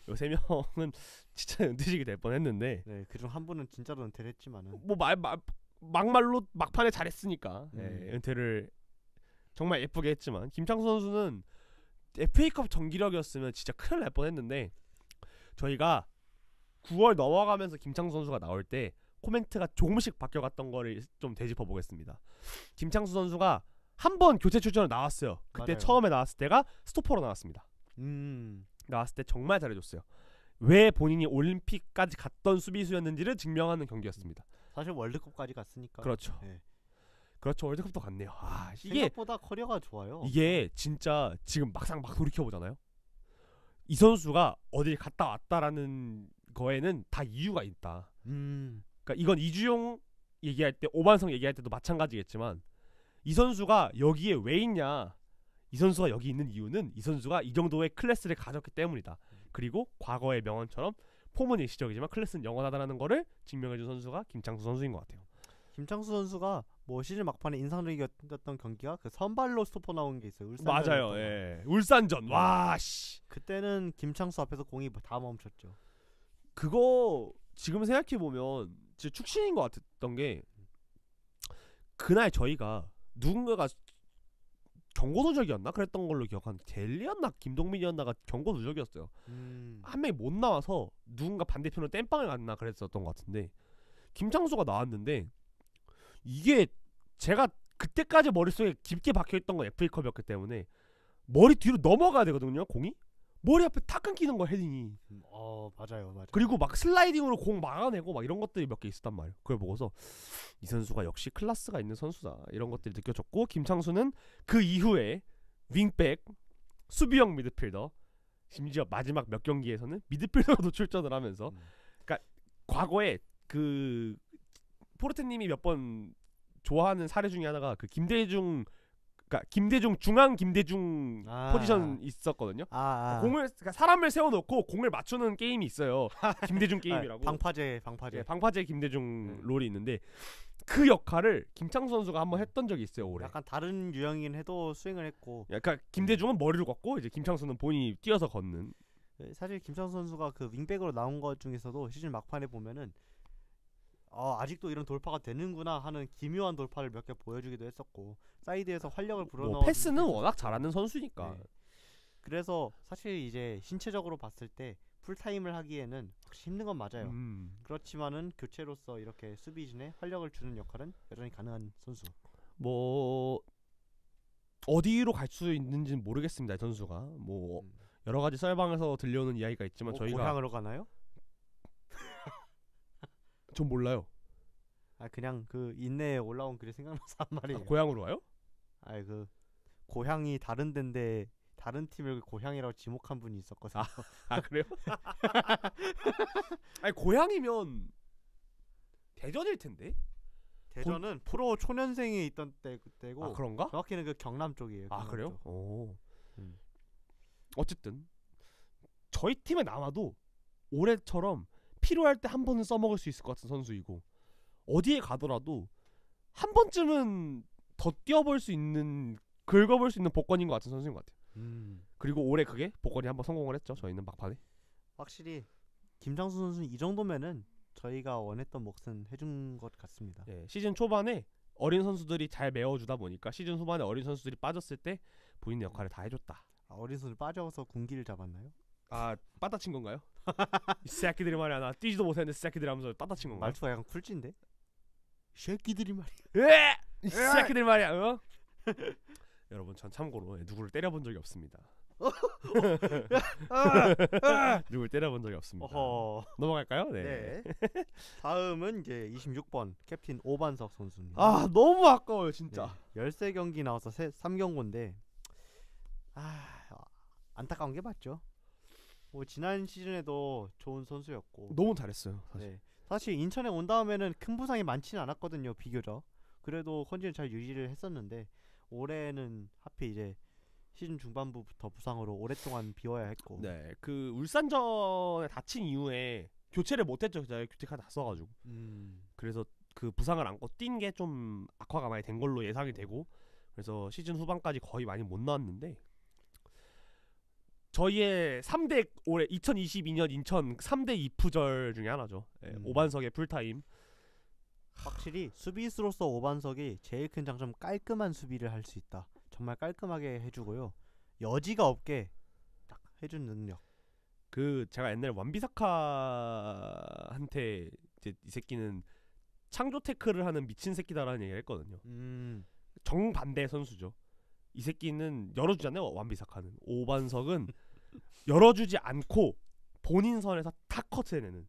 요 세 명은 진짜 은퇴식이 될 뻔했는데, 네, 그중 한 분은 진짜로 은퇴를 했지만은 뭐 막말로 막판에 잘했으니까 은퇴를 정말 예쁘게 했지만, 김창수 선수는 FA컵 정기력이었으면 진짜 큰일 날 뻔했는데, 저희가 9월 넘어가면서 김창수 선수가 나올 때 코멘트가 조금씩 바뀌어갔던 거를 좀 되짚어 보겠습니다. 김창수 선수가 한 번 교체 출전을 나왔어요. 그때 맞아요. 처음에 나왔을 때가 스토퍼로 나왔습니다. 나왔을 때 정말 잘해줬어요. 왜 본인이 올림픽까지 갔던 수비수였는지를 증명하는 경기였습니다. 사실 월드컵까지 갔으니까. 그렇죠. 네. 그렇죠. 월드컵도 갔네요. 이게 생각보다 커리어가 좋아요. 이게 진짜 지금 막상 막 돌이켜 보잖아요. 이 선수가 어딜 갔다 왔다라는 거에는 다 이유가 있다. 그러니까 이건 이주용 얘기할 때, 오반성 얘기할 때도 마찬가지겠지만, 이 선수가 여기에 왜 있냐, 이 선수가 여기 있는 이유는 이 선수가 이 정도의 클래스를 가졌기 때문이다. 그리고 과거의 명언처럼 폼은 일시적이지만 클래스는 영원하다라는 거를 증명해준 선수가 김창수 선수인 것 같아요. 김창수 선수가 뭐 시즌 막판에 인상적이었던 경기가 그 선발로 스토퍼 나온 게 있어요. 맞아요. 예. 울산전. 와 씨. 그때는 김창수 앞에서 공이 다 멈췄죠. 그거 지금 생각해 보면 진짜 축신인 것 같았던 게, 그날 저희가 누군가가 경고 누적이었나 그랬던 걸로 기억하는데, 델리였나 김동민이었나가 경고 누적이었어요. 한 명이 못 나와서 누군가 반대편으로 땜빵을 갔나 그랬었던 것 같은데, 김창수가 나왔는데, 이게 제가 그때까지 머릿속에 깊게 박혀있던 건 FA컵이었기 때문에 머리 뒤로 넘어가야 되거든요. 공이 머리 앞에 탁 끊기는 거, 헤딩이. 맞아요. 그리고 막 슬라이딩으로 공 막아내고 막 이런 것들이 몇 개 있었단 말이에요. 그걸 보고서 이 선수가 역시 클래스가 있는 선수다, 이런 것들이 느껴졌고, 김창수는 그 이후에 윙백, 수비형 미드필더, 심지어 마지막 몇 경기에서는 미드필더로도 출전을 하면서, 그러니까 과거에 그 포르테님이 몇 번 좋아하는 사례 중에 하나가 그 김대중 중앙 김대중 포지션 있었거든요. 공을, 그러니까 사람을 세워놓고 공을 맞추는 게임이 있어요. 김대중 게임이라고. 방파제 김대중 롤이 있는데, 그 역할을 김창수 선수가 한번 했던 적이 있어요, 올해. 약간 다른 유형이긴 해도 수행을 했고. 약간 김대중은 머리를 걷고 이제 김창수는 본인이 뛰어서 걷는. 사실 김창수 선수가 그 윙백으로 나온 것 중에서도 시즌 막판에 보면은 아직도 이런 돌파가 되는구나 하는 기묘한 돌파를 몇 개 보여주기도 했었고, 사이드에서 활력을 불어넣어. 패스는 워낙 잘하는 선수니까. 네. 그래서 사실 이제 신체적으로 봤을 때 풀타임을 하기에는 확실히 힘든 건 맞아요. 그렇지만은 교체로서 이렇게 수비진에 활력을 주는 역할은 여전히 가능한 선수. 뭐 어디로 갈 수 있는지는 모르겠습니다. 이 선수가 뭐 여러 가지 썰방에서 들려오는 이야기가 있지만, 저희가 고향으로 가나요? 전 몰라요. 그냥 그 인내에 올라온 글이 생각나서 한 말이에요. 고향으로 와요? 아이 그 고향이 다른 데인데 다른 팀을 고향이라고 지목한 분이 있었거든요. 아 그래요? 아니 고향이면 대전일 텐데. 대전은 프로 초년생에 있던 때 그때고. 아 그런가? 정확히는 그 경남 쪽이에요. 아 경남 그래요? 쪽. 오. 음. 어쨌든 저희 팀에 남아도 올해처럼 필요할 때 한 번은 써먹을 수 있을 것 같은 선수이고 어디에 가더라도 한 번쯤은 더 뛰어볼 수 있는 긁어볼 수 있는 복권인 것 같은 선수인 것 같아요. 그리고 올해 그게 복권이 한번 성공을 했죠. 저희는 막판에. 확실히 김장수 선수는 이 정도면은 저희가 원했던 몫은 해준 것 같습니다. 예, 시즌 초반에 어린 선수들이 잘 메워주다 보니까 시즌 후반에 어린 선수들이 빠졌을 때 본인의 역할을 다 해줬다. 아, 어린 선수 빠져서 군기를 잡았나요? 아 빠따친 건가요? 이 새끼들이 말이야 나 뛰지도 못했는데 새끼들 하면서 빠따친 건가요? 말투가 약간 쿨진데? 새끼들이 말이야. 에! 이 새끼들 말이야. 어? 여러분 전 참고로 누구를 때려본 적이 없습니다. 누굴 때려본 적이 없습니다. 어허. 넘어갈까요? 네. 네. 다음은 이제 26번 캡틴 오반석 선수입니다. 아 너무 아까워요 진짜. 네. 13경기 나와서 3경고인데 안타까운 게 맞죠. 뭐 지난 시즌에도 좋은 선수였고 너무 잘했어요 사실. 네. 사실 인천에 온 다음에는 큰 부상이 많지는 않았거든요. 비교적. 그래도 컨디션 잘 유지를 했었는데 올해는 하필 이제 시즌 중반부부터 부상으로 오랫동안 비워야 했고. 네, 그 울산전에 다친 이후에 교체를 못했죠. 제가 교체 카드 다 써가지고. 그래서 그 부상을 안고 뛴 게 좀 악화가 많이 된 걸로 예상이 되고, 그래서 시즌 후반까지 거의 많이 못 나왔는데 저희의 3대 올해 2022년 인천 3대 이프절 중에 하나죠. 네, 오반석의 풀타임. 확실히 수비수로서 오반석이 제일 큰 장점 깔끔한 수비를 할 수 있다. 정말 깔끔하게 해주고요. 여지가 없게 딱 해준 능력. 그 제가 옛날에 완비사카한테 이제 이 새끼는 창조 태클을 하는 미친 새끼다라는 얘기를 했거든요. 정반대 선수죠. 이 새끼는 열어주잖아요. 완비사카는. 오반석은 열어주지 않고 본인 선에서 탁 커트해내는.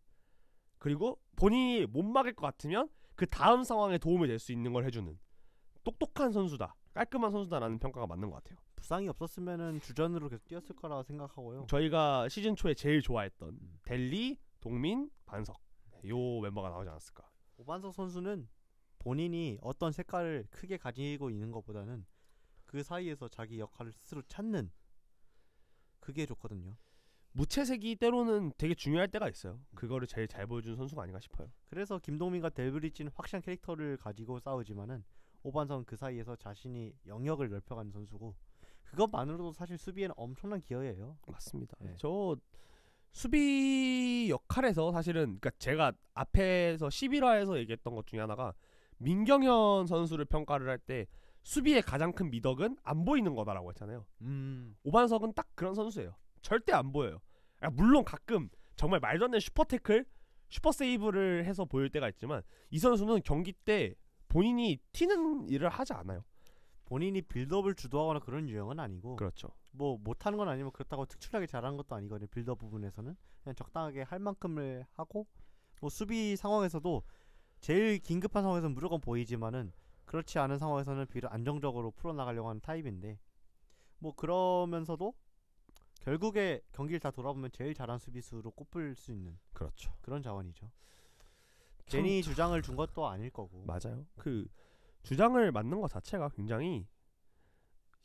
그리고 본인이 못 막을 것 같으면 그 다음 상황에 도움이 될 수 있는 걸 해주는 똑똑한 선수다. 깔끔한 선수다라는 평가가 맞는 것 같아요. 부상이 없었으면은 주전으로 계속 뛰었을 거라고 생각하고요. 저희가 시즌 초에 제일 좋아했던 델리, 동민, 반석 요 멤버가 나오지 않았을까. 오반석 선수는 본인이 어떤 색깔을 크게 가지고 있는 것보다는 그 사이에서 자기 역할을 스스로 찾는 그게 좋거든요. 무채색이 때로는 되게 중요할 때가 있어요. 그거를 제일 잘 보여준 선수가 아닌가 싶어요. 그래서 김동민과 델브리지는 확실한 캐릭터를 가지고 싸우지만은 오반석은 그 사이에서 자신이 영역을 넓혀가는 선수고 그것만으로도 사실 수비에는 엄청난 기여예요. 맞습니다. 네. 저 수비 역할에서 사실은 그러니까 제가 앞에서 11화에서 얘기했던 것 중에 하나가 민경현 선수를 평가를 할 때 수비의 가장 큰 미덕은 안 보이는 거다라고 했잖아요. 오반석은 딱 그런 선수예요. 절대 안 보여요. 물론 가끔 정말 말도 안 되는 슈퍼 태클, 슈퍼 세이브를 해서 보일 때가 있지만 이 선수는 경기 때 본인이 튀는 일을 하지 않아요. 본인이 빌드업을 주도하거나 그런 유형은 아니고 그렇죠. 뭐 못하는 건 아니면 그렇다고 특출나게 잘하는 것도 아니거든요. 빌드업 부분에서는 그냥 적당하게 할 만큼을 하고 뭐 수비 상황에서도 제일 긴급한 상황에서는 무조건 보이지만은 그렇지 않은 상황에서는 비록 안정적으로 풀어나가려고 하는 타입인데 뭐 그러면서도 결국에 경기를 다 돌아보면 제일 잘한 수비수로 꼽을 수 있는 그렇죠. 그런 자원이죠. 괜히 주장을 준 것도 아닐 거고. 맞아요. 그 주장을 맡는 것 자체가 굉장히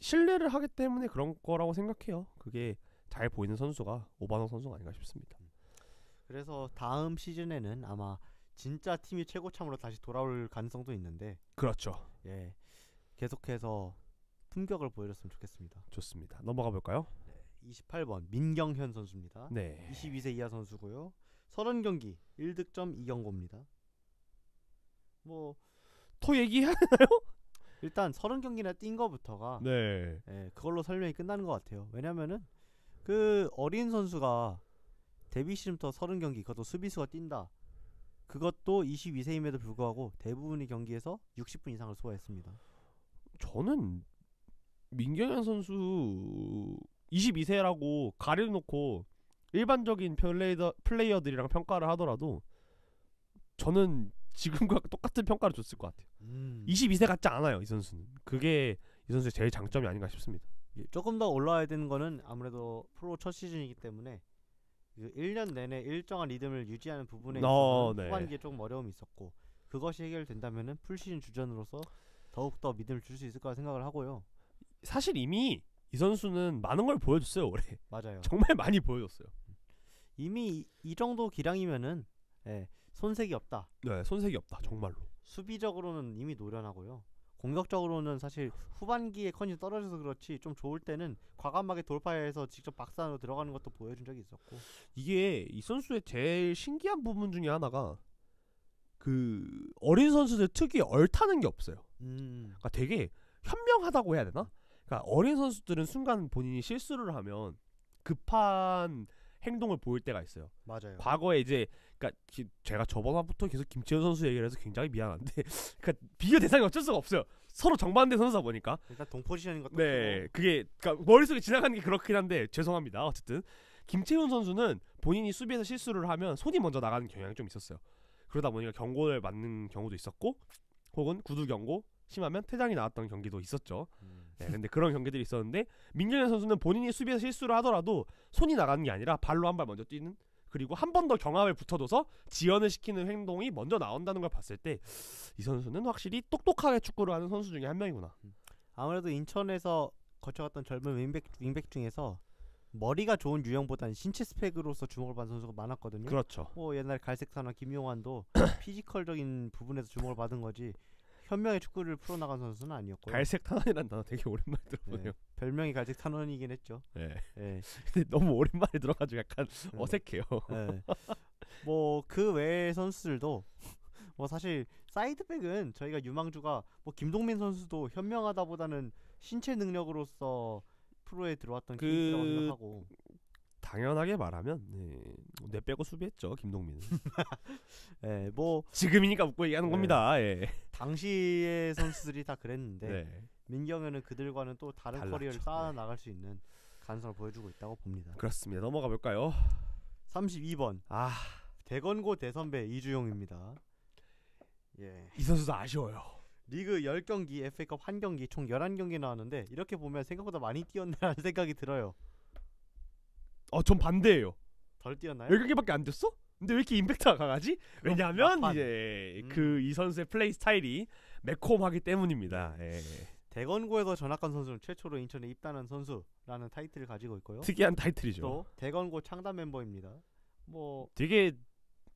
신뢰를 하기 때문에 그런 거라고 생각해요. 그게 잘 보이는 선수가 오반석 선수가 아닌가 싶습니다. 그래서 다음 시즌에는 아마 진짜 팀이 최고참으로 다시 돌아올 가능성도 있는데 그렇죠. 예, 계속해서 품격을 보여줬으면 좋겠습니다. 좋습니다. 넘어가 볼까요? 28번 민경현 선수입니다. 네. 22세 이하 선수고요. 30경기 1득점 2경고입니다. 뭐 더 얘기해야 일단 30경기나 뛴 거부터가 네. 예, 그걸로 설명이 끝나는 것 같아요. 왜냐면은 그 어린 선수가 데뷔 시즌부터 30경기 그것도 수비수가 뛴다. 그것도 22세임에도 불구하고 대부분의 경기에서 60분 이상을 소화했습니다. 저는 민경현 선수 22세라고 가려놓고 일반적인 플레이어들이랑 평가를 하더라도 저는 지금과 똑같은 평가를 줬을 것 같아요. 22세 같지 않아요. 이 선수는. 그게 이 이 선수의 제일 장점이 아닌가 싶습니다. 조금 더 올라와야 되는 거는 아무래도 프로 첫 시즌이기 때문에 그 1년 내내 일정한 리듬을 유지하는 부분에 있어서 네. 후반기에 조금 어려움이 있었고 그것이 해결된다면은 풀시즌 주전으로서 더욱더 믿음을 줄 수 있을 거라 생각을 하고요. 사실 이미 이 선수는 많은 걸 보여줬어요 올해. 맞아요. 정말 많이 보여줬어요. 이미 이 정도 기량이면은 손색이 없다. 네, 손색이 없다 정말로. 수비적으로는 이미 노련하고요. 공격적으로는 사실 후반기에 컨디션 떨어져서 그렇지 좀 좋을 때는 과감하게 돌파해서 직접 박스안으로 들어가는 것도 보여준 적이 있었고 이게 이 선수의 제일 신기한 부분 중에 하나가 그 어린 선수들 특유의 얼타는 게 없어요. 그러니까 되게 현명하다고 해야 되나? 그러니까 어린 선수들은 순간 본인이 실수를 하면 급한 행동을 보일 때가 있어요. 맞아요. 과거에 이제 그러니까 제가 저번 화부터 계속 김채현 선수 얘기를 해서 굉장히 미안한데 그러니까 비교 대상이 어쩔 수가 없어요. 서로 정반대 선수다 보니까. 일단 동포지션인 것도 네, 그게 그러니까 머릿속에 지나가는 게 그렇긴 한데 죄송합니다. 어쨌든 김채훈 선수는 본인이 수비에서 실수를 하면 손이 먼저 나가는 경향이 좀 있었어요. 그러다 보니까 경고를 맞는 경우도 있었고 혹은 구두 경고 심하면 퇴장이 나왔던 경기도 있었죠. 네, 근데 그런 경기들이 있었는데 민경현 선수는 본인이 수비에서 실수를 하더라도 손이 나가는 게 아니라 발로 한 발 먼저 뛰는 그리고 한 번 더 경합을 붙어둬서 지연을 시키는 행동이 먼저 나온다는 걸 봤을 때 이 선수는 확실히 똑똑하게 축구를 하는 선수 중에 한 명이구나. 아무래도 인천에서 거쳐갔던 젊은 윙백 중에서 머리가 좋은 유형보다는 신체 스펙으로서 주목을 받은 선수가 많았거든요. 그렇죠. 뭐 옛날 갈색타나 김용환도 피지컬적인 부분에서 주목을 받은 거지 현명의 축구를 풀어나간 선수는 아니었고요. 갈색 탄원이라는 단어 되게 오랜만에 들어보네요. 별명이 갈색 탄원이긴 했죠. 네. 네. 근데 너무 오랜만에 들어가지고 약간 어색해요. 네. 뭐 그 외의 선수들도 뭐 사실 사이드백은 저희가 유망주가 뭐 김동민 선수도 현명하다보다는 신체 능력으로서 프로에 들어왔던 케이스라고 생각하고 당연하게 말하면 뇌 빼고 수비했죠 김동민은. 네, 뭐 지금이니까 웃고 얘기하는 겁니다. 예. 당시의 선수들이 다 그랬는데 네. 민경현은 그들과는 또 다른 달랐죠. 커리어를 쌓아 나갈 수 있는 가능성을 보여주고 있다고 봅니다. 그렇습니다. 넘어가 볼까요? 32번 대건고 대선배 이주용입니다. 예. 이 선수도 아쉬워요. 리그 10경기, FA컵 1경기, 총 11경기 나왔는데 이렇게 보면 생각보다 많이 뛰었나라는 생각이 들어요. 전 반대예요. 덜 뛰었나요? 10경기밖에 안 됐어? 근데 왜 이렇게 임팩트가 강하지? 왜냐면 막판. 이제 그 이 선수의 플레이 스타일이 매콤하기 때문입니다. 예. 대건고에서 전학간 선수는 최초로 인천에 입단한 선수라는 타이틀을 가지고 있고요. 특이한 타이틀이죠. 또 대건고 창단 멤버입니다. 뭐 되게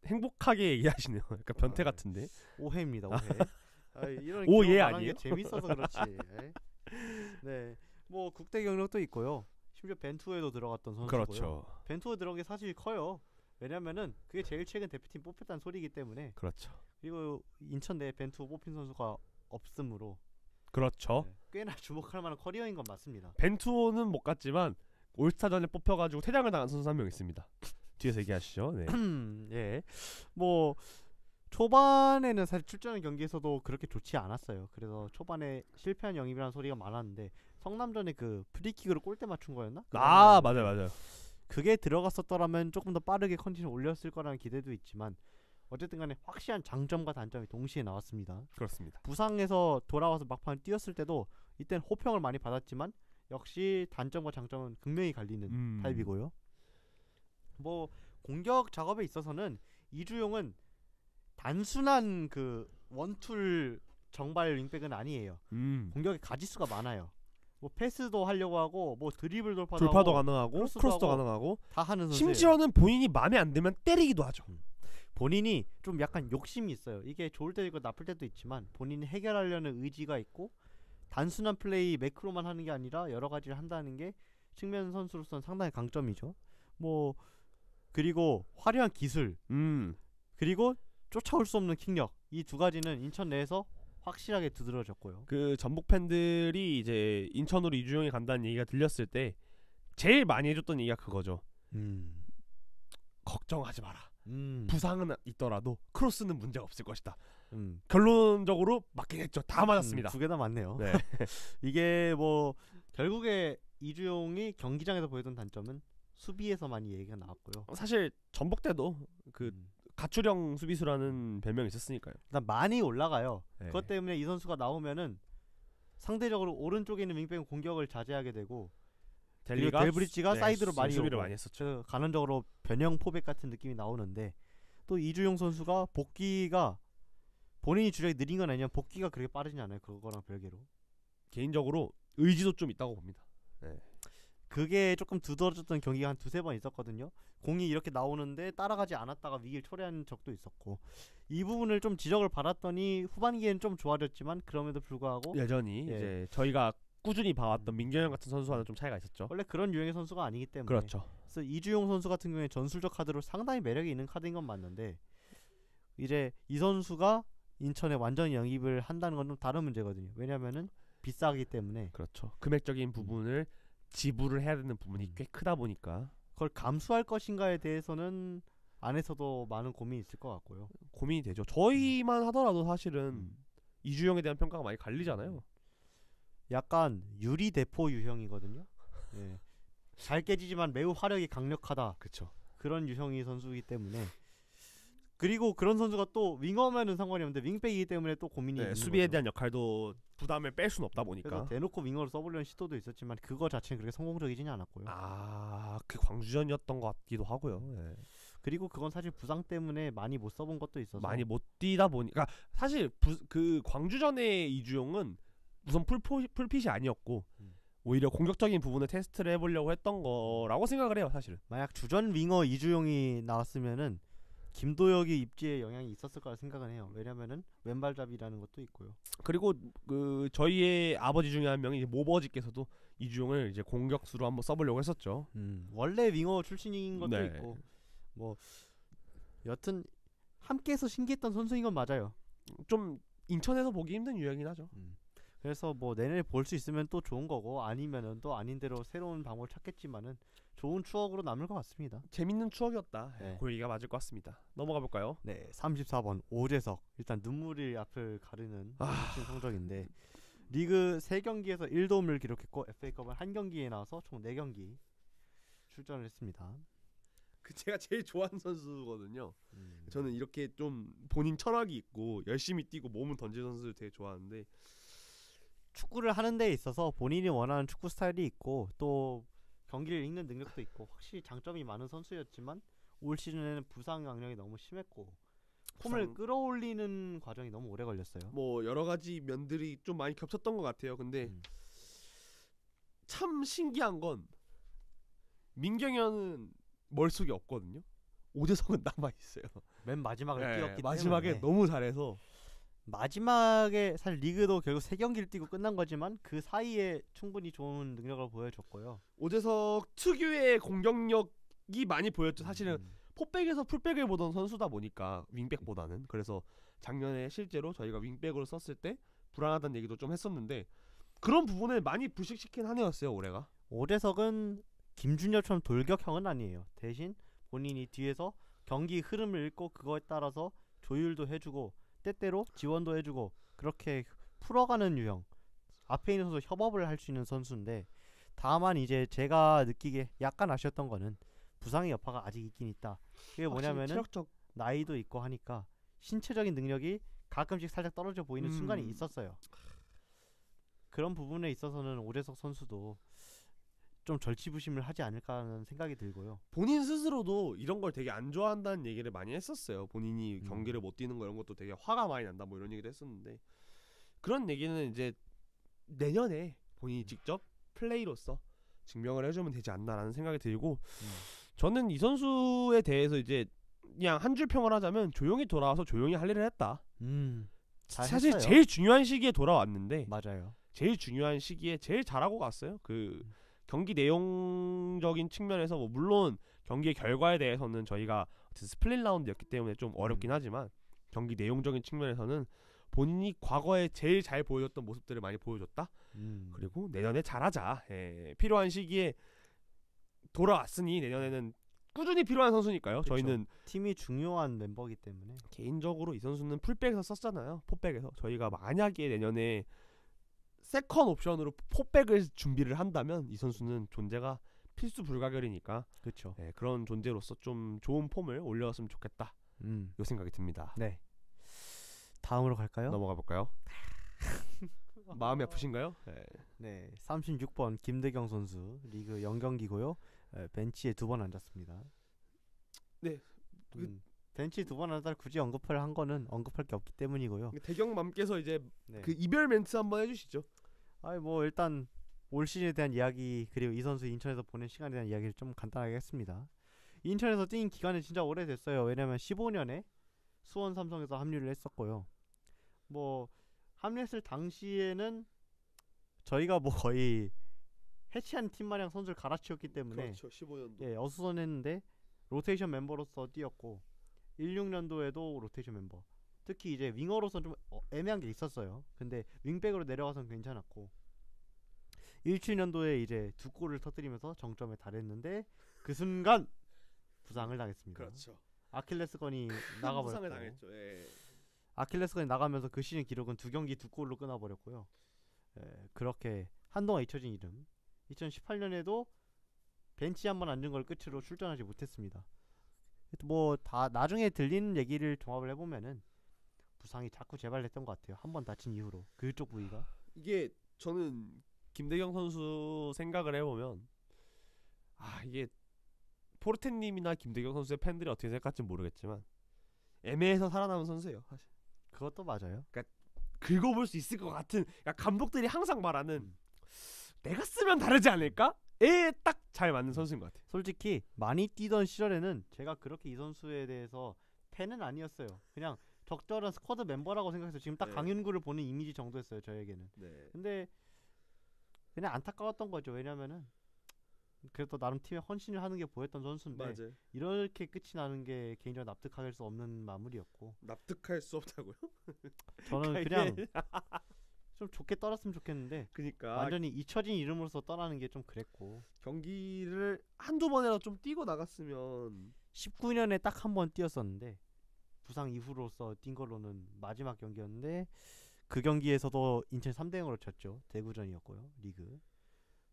행복하게 얘기하시네요. 약간 변태 같은데. 오해입니다. 오해. 이런 오해 기록 말하는 아니에요? 게 재밌어서 그렇지. 네, 뭐 국대 경력도 있고요. 심지어 벤투에도 들어갔던 선수고요. 그렇죠. 벤투에 들어간 게 사실 커요. 왜냐면은 그게 제일 최근 대표팀 뽑혔다는 소리이기 때문에. 그렇죠. 그리고 인천 내에 벤투 뽑힌 선수가 없으므로 그렇죠. 꽤나 주목할 만한 커리어인 건 맞습니다. 벤투호는 못 갔지만 올스타전에 뽑혀가지고 퇴장을 당한 선수 한 명 있습니다. 뒤에서 얘기하시죠. 네. 예, 뭐 초반에는 사실 출전한 경기에서도 그렇게 좋지 않았어요. 그래서 초반에 실패한 영입이라는 소리가 많았는데 성남전에 그 프리킥으로 골대 맞춘 거였나? 맞아요. 그게 들어갔었더라면 조금 더 빠르게 컨디션 올렸을 거라는 기대도 있지만 어쨌든 간에 확실한 장점과 단점이 동시에 나왔습니다. 그렇습니다. 부상에서 돌아와서 막판 뛰었을 때도 이땐 호평을 많이 받았지만 역시 단점과 장점은 극명히 갈리는 타입이고요. 뭐 공격 작업에 있어서는 이주용은 단순한 그 원툴 정발 윙백은 아니에요. 공격의 가지수가 많아요. 뭐 패스도 하려고 하고 뭐 드리블 돌파도 하고, 가능하고 크로스도 가능하고 다 하는 선수예요. 심지어는 본인이 마음에 안 들면 때리기도 하죠. 본인이 좀 약간 욕심이 있어요. 이게 좋을 때도 있고 나쁠 때도 있지만 본인이 해결하려는 의지가 있고 단순한 플레이 매크로만 하는 게 아니라 여러 가지를 한다는 게 측면 선수로서는 상당히 강점이죠. 뭐 그리고 화려한 기술 그리고 쫓아올 수 없는 킥력 이 두 가지는 인천 내에서 확실하게 두드러졌고요. 그 전북 팬들이 이제 인천으로 이주용이 간다는 얘기가 들렸을 때 제일 많이 해줬던 얘기가 그거죠. 걱정하지 마라. 부상은 있더라도 크로스는 문제가 없을 것이다. 결론적으로 맞긴 했죠. 다 맞았습니다. 두 개 다 맞네요. 네. 이게 뭐 결국에 이주용이 경기장에서 보여준 단점은 수비에서 많이 얘기가 나왔고요. 사실 전북 때도 그 가출형 수비수라는 별명이 있었으니까요. 일단 많이 올라가요. 네. 그것 때문에 이 선수가 나오면은 상대적으로 오른쪽에 있는 윙백은 공격을 자제하게 되고 델리가 델브리지가 사이드로 많이 수비를 오고 많이 했었죠. 저 간헐적으로 변형 포백 같은 느낌이 나오는데 또 이주용 선수가 복귀가 본인이 주력이 느린 건 아니지만 복귀가 그렇게 빠르진 않아요. 그거랑 별개로 개인적으로 의지도 좀 있다고 봅니다. 네. 그게 조금 두드러졌던 경기가 한 두세 번 있었거든요. 공이 이렇게 나오는데 따라가지 않았다가 위기를 초래한 적도 있었고 이 부분을 좀 지적을 받았더니 후반기에는 좀 좋아졌지만 그럼에도 불구하고 여전히 예. 이제 저희가 꾸준히 봐왔던 민경현 같은 선수와는 좀 차이가 있었죠. 원래 그런 유형의 선수가 아니기 때문에 그렇죠. 그래서 이주용 선수 같은 경우에 전술적 카드로 상당히 매력이 있는 카드인 건 맞는데 이제 이 선수가 인천에 완전히 영입을 한다는 건 좀 다른 문제거든요. 왜냐면은 비싸기 때문에 그렇죠. 금액적인 부분을 지불을 해야 되는 부분이 꽤 크다 보니까 그걸 감수할 것인가에 대해서는 안에서도 많은 고민이 있을 것 같고요. 고민이 되죠. 저희만 하더라도 사실은 이주영에 대한 평가가 많이 갈리잖아요. 약간 유리 대포 유형이거든요. 예. 잘 깨지지만 매우 화력이 강력하다. 그렇죠. 그런 유형의 선수이기 때문에 그리고 그런 선수가 또 윙어면은 상관이 없는데 윙백이기 때문에 또 고민이 있는 수비에 거죠. 대한 역할도 부담을 뺄 수는 없다 그래서 보니까. 대놓고 윙어를 써보려는 시도도 있었지만 그거 자체는 그렇게 성공적이지는 않았고요. 그 광주전이었던 것 같기도 하고요. 예. 그리고 그건 사실 부상 때문에 많이 못 써본 것도 있어서 많이 못 뛰다 보니까 사실 그 광주전의 이주용은 우선 풀핏이 아니었고 오히려 공격적인 부분을 테스트를 해보려고 했던 거라고 생각을 해요. 사실은 만약 주전 윙어 이주용이 나왔으면은 김도혁이 입지에 영향이 있었을 거라 생각은 해요. 왜냐면은 왼발잡이라는 것도 있고요. 그리고 그 저희의 아버지 중에 한 명이 이제 모버지께서도 이주용을 이제 공격수로 한번 써보려고 했었죠. 원래 윙어 출신인 것도 네. 있고 뭐 여튼 함께해서 신기했던 선수인 건 맞아요. 좀 인천에서 보기 힘든 유형이긴 하죠. 그래서 뭐 내년에 볼 수 있으면 또 좋은 거고 아니면은 또 아닌 대로 새로운 방법을 찾겠지만은 좋은 추억으로 남을 것 같습니다. 재밌는 추억이었다. 네. 그 얘기가 맞을 것 같습니다. 넘어가 볼까요? 네, 34번 오재석. 일단 눈물이 앞을 가르는 멋진 성적인데 리그 3경기에서 1도움을 기록했고 FA컵은 1경기에 나와서 총 4경기 출전을 했습니다. 제가 제일 좋아하는 선수거든요. 저는 이렇게 좀 본인 철학이 있고 열심히 뛰고 몸을 던지는 선수를 되게 좋아하는데 축구를 하는 데 있어서 본인이 원하는 축구 스타일이 있고 또 경기를 읽는 능력도 있고 확실히 장점이 많은 선수였지만 올 시즌에는 부상 양력이 너무 심했고 폼을 끌어올리는 과정이 너무 오래 걸렸어요. 뭐 여러 가지 면들이 좀 많이 겹쳤던 것 같아요. 근데 참 신기한 건 민경현은 머릿속에 없거든요. 오재석은 남아 있어요. 맨 마지막을 뛰었기 마지막에 때문에 너무 잘해서 마지막에 사실 리그도 결국 3경기를 뛰고 끝난 거지만 그 사이에 충분히 좋은 능력을 보여줬고요. 오재석 특유의 공격력이 많이 보였죠. 사실은 포백에서 풀백을 보던 선수다 보니까 윙백보다는. 그래서 작년에 실제로 저희가 윙백으로 썼을 때 불안하다는 얘기도 좀 했었는데 그런 부분을 많이 불식시킨 한 해였어요. 올해가. 오재석은 김준열처럼 돌격형은 아니에요. 대신 본인이 뒤에서 경기 흐름을 읽고 그거에 따라서 조율도 해주고 때때로 지원도 해주고 그렇게 풀어가는 유형. 앞에 있는 선수 협업을 할 수 있는 선수인데 다만 이제 제가 느끼기에 약간 아쉬웠던 거는 부상의 여파가 아직 있긴 있다. 그게 뭐냐면은 체력적 나이도 있고 하니까 신체적인 능력이 가끔씩 살짝 떨어져 보이는 순간이 있었어요. 그런 부분에 있어서는 오재석 선수도 좀 절치부심을 하지 않을까 하는 생각이 들고요. 본인 스스로도 이런 걸 되게 안 좋아한다는 얘기를 많이 했었어요. 본인이 경기를 못 뛰는 거 이런 것도 되게 화가 많이 난다 뭐 이런 얘기도 했었는데 그런 얘기는 이제 내년에 본인이 직접 플레이로서 증명을 해주면 되지 않나라는 생각이 들고 저는 이 선수에 대해서 이제 그냥 한 줄 평을 하자면 조용히 돌아와서 조용히 할 일을 했다. 사실 했어요. 제일 중요한 시기에 돌아왔는데 맞아요. 제일 중요한 시기에 제일 잘하고 갔어요. 그 경기 내용적인 측면에서 뭐 물론 경기의 결과에 대해서는 저희가 스플릿 라운드였기 때문에 좀 어렵긴 하지만 경기 내용적인 측면에서는 본인이 과거에 제일 잘 보여줬던 모습들을 많이 보여줬다. 그리고 내년에 잘하자. 필요한 시기에 돌아왔으니 내년에는 꾸준히 필요한 선수니까요. 그쵸. 저희는 팀이 중요한 멤버이기 때문에 개인적으로 이 선수는 풀백에서 썼잖아요. 포백에서 저희가 만약에 내년에 세컨 옵션으로 포백을 준비를 한다면 이 선수는 존재가 필수 불가결이니까 그렇죠. 그런 존재로서 좀 좋은 폼을 올려왔으면 좋겠다. 요 생각이 듭니다. 네. 다음으로 갈까요? 넘어가 볼까요? 마음이 아프신가요? 네, 36번 김대경 선수 리그 0경기고요. 벤치에 2번 앉았습니다. 네. 벤치 2번 앉았다 굳이 언급을 한 거는 언급할 게 없기 때문이고요. 대경맘께서 이제 네. 그 이별 멘트 한번 해주시죠. 아니 뭐 일단 올 시즌에 대한 이야기 그리고 이 선수 인천에서 보낸 시간에 대한 이야기를 좀 간단하게 했습니다. 인천에서 뛴 기간은 진짜 오래됐어요. 왜냐면 15년에 수원 삼성에서 합류를 했었고요. 뭐 합류했을 당시에는 저희가 뭐 거의 해체한 팀 마냥 선수를 갈아치웠기 때문에 그렇죠. 15년도. 예, 어수선했는데 로테이션 멤버로서 뛰었고 16년도에도 로테이션 멤버. 특히 이제 윙어로서는 좀 애매한 게 있었어요. 근데 윙백으로 내려가서는 괜찮았고 17년도에 이제 2골을 터뜨리면서 정점에 달했는데 그 순간 부상을 당했습니다. 그렇죠. 아킬레스건이 부상을 나가버렸고 당했죠. 예. 아킬레스건이 나가면서 그 시즌 기록은 2경기 2골로 끊어버렸고요. 그렇게 한동안 잊혀진 이름. 2018년에도 벤치 한번 앉은 걸 끝으로 출전하지 못했습니다. 뭐 다 나중에 들리는 얘기를 종합을 해보면은 부상이 자꾸 재발했던 것 같아요. 한 번 다친 이후로 그쪽 부위가. 이게 저는 김대경 선수 생각을 해보면 이게 포르테님이나 김대경 선수의 팬들이 어떻게 생각할지 모르겠지만 애매해서 살아남은 선수예요. 사실 그것도 맞아요. 긁어볼 수 있을 것 같은 감독들이 항상 말하는 내가 쓰면 다르지 않을까?에 딱 잘 맞는 선수인 것 같아요. 솔직히 많이 뛰던 시절에는 제가 그렇게 이 선수에 대해서 팬은 아니었어요. 그냥 적절한 스쿼드 멤버라고 생각해서 지금 딱 네. 강윤구를 보는 이미지 정도였어요. 저에게는. 네. 근데 그냥 안타까웠던 거죠. 왜냐면은 그래도 나름 팀에 헌신을 하는 게 보였던 선수인데 맞아요. 이렇게 끝이 나는 게 개인적으로 납득할 수 없는 마무리였고 납득할 수 없다고요? 저는 그냥 좀 좋게 떠났으면 좋겠는데 그러니까 완전히 잊혀진 이름으로서 떠나는 게 좀 그랬고 경기를 한두 번이라도 좀 뛰고 나갔으면 19년에 딱 한 번 뛰었었는데 부상 이후로서 뛴 걸로는 마지막 경기였는데 그 경기에서도 인천 3대0으로 졌죠. 대구전이었고요. 리그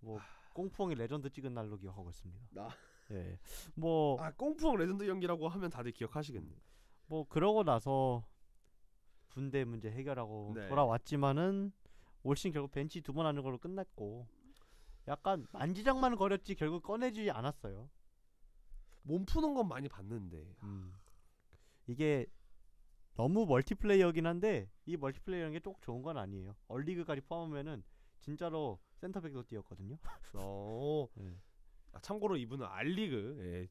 뭐 꽁푸엉이 레전드 찍은 날로 기억하고 있습니다. 예. 뭐 꽁푸엉 레전드 경기라고 하면 다들 기억하시겠네. 뭐 그러고 나서 군대 문제 해결하고 네. 돌아왔지만은 올 시즌 결국 벤치 2번 하는 걸로 끝났고 약간 만지작만 거렸지 결국 꺼내지 않았어요. 몸 푸는 건 많이 봤는데 이게 너무 멀티플레이어긴 한데 이 멀티플레이어라는 게 쪽 좋은 건 아니에요. 얼리그까지 포함하면은 진짜로 센터백도 뛰었거든요. 네. 참고로 이분은 알리그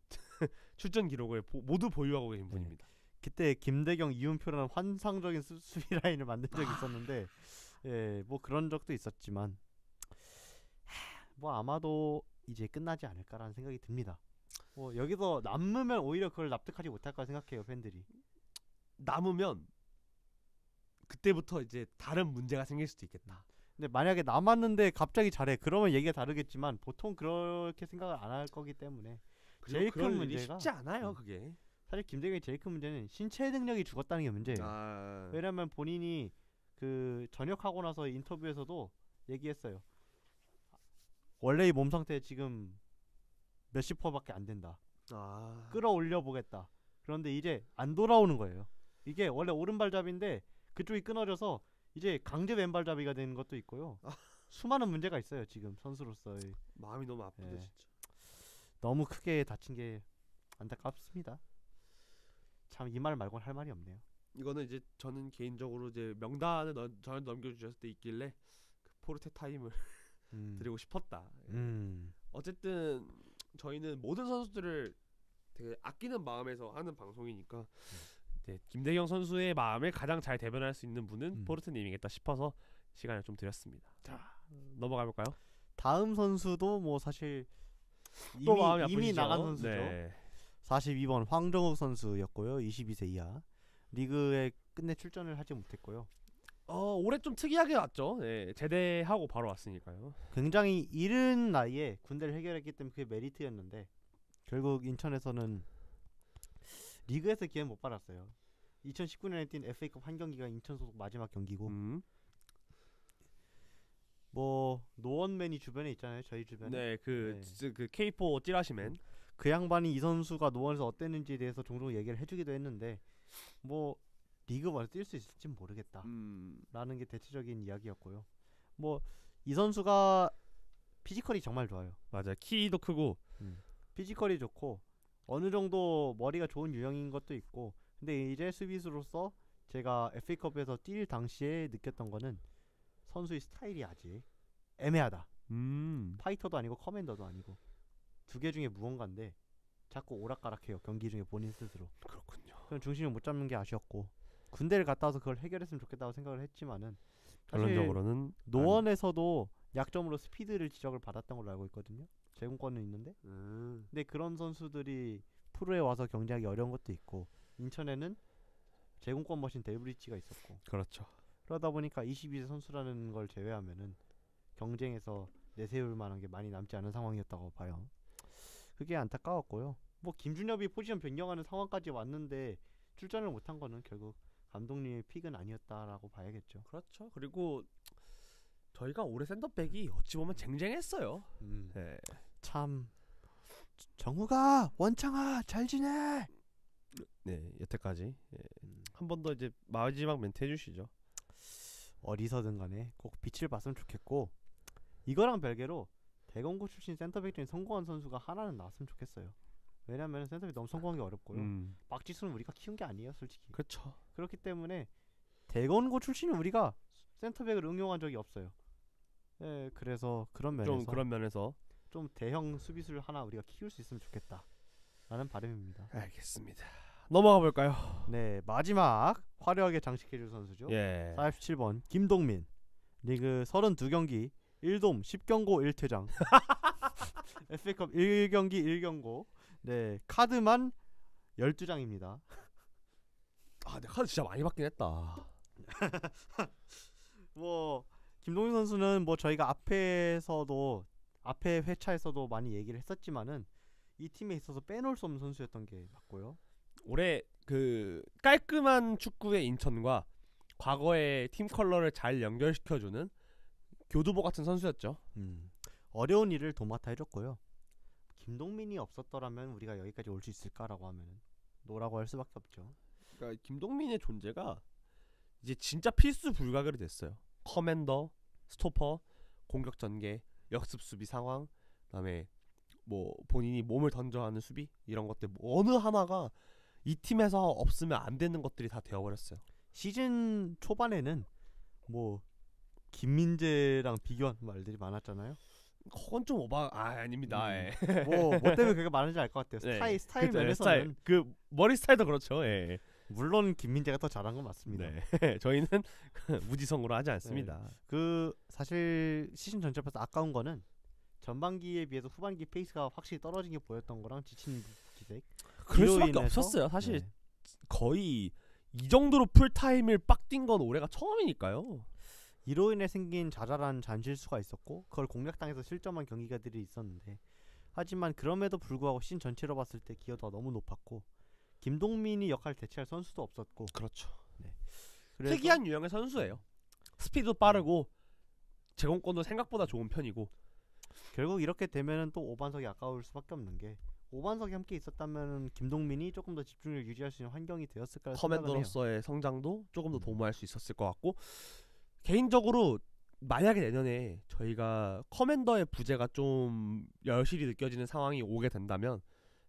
출전 기록을 모두 보유하고 계신 분입니다. 그때 김대경, 이윤표라는 환상적인 수비 라인을 만든 적이 있었는데 예, 뭐 그런 적도 있었지만 뭐 아마도 이제 끝나지 않을까라는 생각이 듭니다. 뭐 여기서 남으면 오히려 그걸 납득하지 못할 거라 생각해요, 팬들이. 남으면 그때부터 이제 다른 문제가 생길 수도 있겠다. 근데 만약에 남았는데 갑자기 잘해, 그러면 얘기가 다르겠지만 보통 그렇게 생각을 안 할 거기 때문에 제일 큰 문제가 쉽지 않아요, 그게. 사실 김대경의 제일 큰 문제는 신체 능력이 죽었다는 게 문제예요. 왜냐면 본인이 그 전역하고 나서 인터뷰에서도 얘기했어요. 원래 이 몸 상태 지금 몇십 %밖에 안 된다. 끌어올려 보겠다. 그런데 이제 안 돌아오는 거예요. 이게 원래 오른발잡이인데 그쪽이 끊어져서 이제 강제 왼발잡이가 되는 것도 있고요. 수많은 문제가 있어요. 지금 선수로서의. 마음이 너무 아프다, 네. 진짜. 너무 크게 다친 게 안타깝습니다. 참 이 말 말고는 할 말이 없네요. 이거는 이제 저는 개인적으로 이제 명단을 저한테 넘겨주셨을 때 있길래 그 포르테 타임을 드리고 싶었다. 어쨌든 저희는 모든 선수들을 되게 아끼는 마음에서 하는 방송이니까 김대경 선수의 마음을 가장 잘 대변할 수 있는 분은 포르테님이겠다 싶어서 시간을 좀 드렸습니다. 자, 넘어가 볼까요? 다음 선수도 뭐 사실 또 마음이 이미 아프시죠? 나간 선수죠. 네. 42번 황정욱 선수였고요. 22세 이하. 리그에 끝내 출전을 하지 못했고요. 올해 좀 특이하게 왔죠. 네, 제대하고 바로 왔으니까요. 굉장히 이른 나이에 군대를 해결했기 때문에 그게 메리트였는데 결국 인천에서는 리그에서 기회 못 받았어요. 2019년에 뛴 FA컵 한 경기가 인천 소속 마지막 경기고 뭐 노원맨이 주변에 있잖아요. 저희 주변에. 네, 그 K4 찌라시맨. 그 양반이 이 선수가 노원에서 어땠는지에 대해서 종종 얘기를 해주기도 했는데 뭐 리그 먼저 뛸 수 있을지 모르겠다 라는 게 대체적인 이야기였고요. 뭐 이 선수가 피지컬이 정말 좋아요. 맞아. 키도 크고. 피지컬이 좋고 어느 정도 머리가 좋은 유형인 것도 있고. 근데 이제 수비수로서 제가 FA컵에서 뛸 당시에 느꼈던 거는 선수의 스타일이 아직 애매하다. 파이터도 아니고 커맨더도 아니고 두 개 중에 무언가인데 자꾸 오락가락해요. 경기 중에 본인 스스로. 그렇군요. 그런 중심을 못 잡는 게 아쉬웠고 군대를 갔다 와서 그걸 해결했으면 좋겠다고 생각을 했지만은 결론적으로는 노원에서도 약점으로 스피드를 지적을 받았던 걸로 알고 있거든요. 제공권은 있는데 근데 그런 선수들이 프로에 와서 경쟁하기 어려운 것도 있고 인천에는 제공권 머신 델브리치가 있었고 그렇죠. 그러다 보니까 22세 선수라는 걸 제외하면은 경쟁에서 내세울 만한 게 많이 남지 않은 상황이었다고 봐요. 그게 안타까웠고요. 뭐 김준엽이 포지션 변경하는 상황까지 왔는데 출전을 못한 거는 결국 감독님의 픽은 아니었다라고 봐야겠죠. 그렇죠. 그리고 저희가 올해 센터백이 어찌 보면 쟁쟁했어요. 네. 참 정우가 원창아 잘 지내. 네, 여태까지 한 번 더 이제 마지막 멘트 해주시죠. 어디서든 간에 꼭 빛을 봤으면 좋겠고 이거랑 별개로 대건고 출신 센터백 중에 성공한 선수가 하나는 나왔으면 좋겠어요. 왜냐면 센터백 너무 성공하기 어렵고요. 박지수는 우리가 키운 게 아니에요, 솔직히. 그렇죠. 그렇기 때문에 대건고 출신은 우리가 센터백을 응용한 적이 없어요. 네, 그래서 그런 면에서 좀 대형 수비수를 하나 우리가 키울 수 있으면 좋겠다라는 바람입니다. 알겠습니다. 넘어가 볼까요? 네, 마지막 화려하게 장식해줄 선수죠. 47번 김동민. 리그 32경기 1돔 10경고 1퇴장. FA컵 1경기 1경고. 네, 카드만 12장입니다. 아, 내 카드 진짜 많이 받긴 했다. 뭐 김동민 선수는 뭐 저희가 앞에 회차에서도 많이 얘기를 했었지만은 이 팀에 있어서 빼놓을 수 없는 선수였던 게 맞고요. 올해 그 깔끔한 축구의 인천과 과거의 팀 컬러를 잘 연결시켜주는 교두보 같은 선수였죠. 어려운 일을 도맡아 해줬고요. 김동민이 없었더라면 우리가 여기까지 올 수 있을까라고 하면 노라고 할 수밖에 없죠. 그러니까 김동민의 존재가 이제 진짜 필수 불가결이 됐어요. 커맨더, 스토퍼, 공격 전개, 역습 수비 상황, 그다음에 뭐 본인이 몸을 던져 하는 수비 이런 것들 뭐 어느 하나가 이 팀에서 없으면 안 되는 것들이 다 되어버렸어요. 시즌 초반에는 뭐 김민재랑 비교하는 말들이 많았잖아요. 그건 좀 아닙니다. 뭐 때문에 그게 많은지 알 것 같아요. 스타일 그쵸, 면에서는 그 머리 스타일도 그렇죠. 예. 물론 김민재가 더 잘한 건 맞습니다. 네. 저희는 무지성으로 하지 않습니다. 네. 그 사실 시즌 전체 봐서 아까운 거는 전반기에 비해서 후반기 페이스가 확실히 떨어진 게 보였던 거랑 지친 기색. 그럴 수밖에 없었어요. 사실 거의 이 정도로 풀타임을 빡 뛴 건 올해가 처음이니까요. 이로 인해 생긴 자잘한 잔실수가 있었고 그걸 공략당해서 실점한 경기가들이 있었는데 하지만 그럼에도 불구하고 시즌 전체로 봤을 때 기여도가 너무 높았고 김동민이 역할을 대체할 선수도 없었고 그렇죠. 네. 특이한 유형의 선수예요. 스피드도 빠르고 제공권도 생각보다 좋은 편이고 결국 이렇게 되면은 또 5반석이 아까울 수밖에 없는 게 5반석이 함께 있었다면 김동민이 조금 더 집중력을 유지할 수 있는 환경이 되었을까 생각을 해요. 커맨더로서의 성장도 조금 더 도모할 수 있었을 것 같고 개인적으로 만약에 내년에 저희가 커맨더의 부재가 좀 여실히 느껴지는 상황이 오게 된다면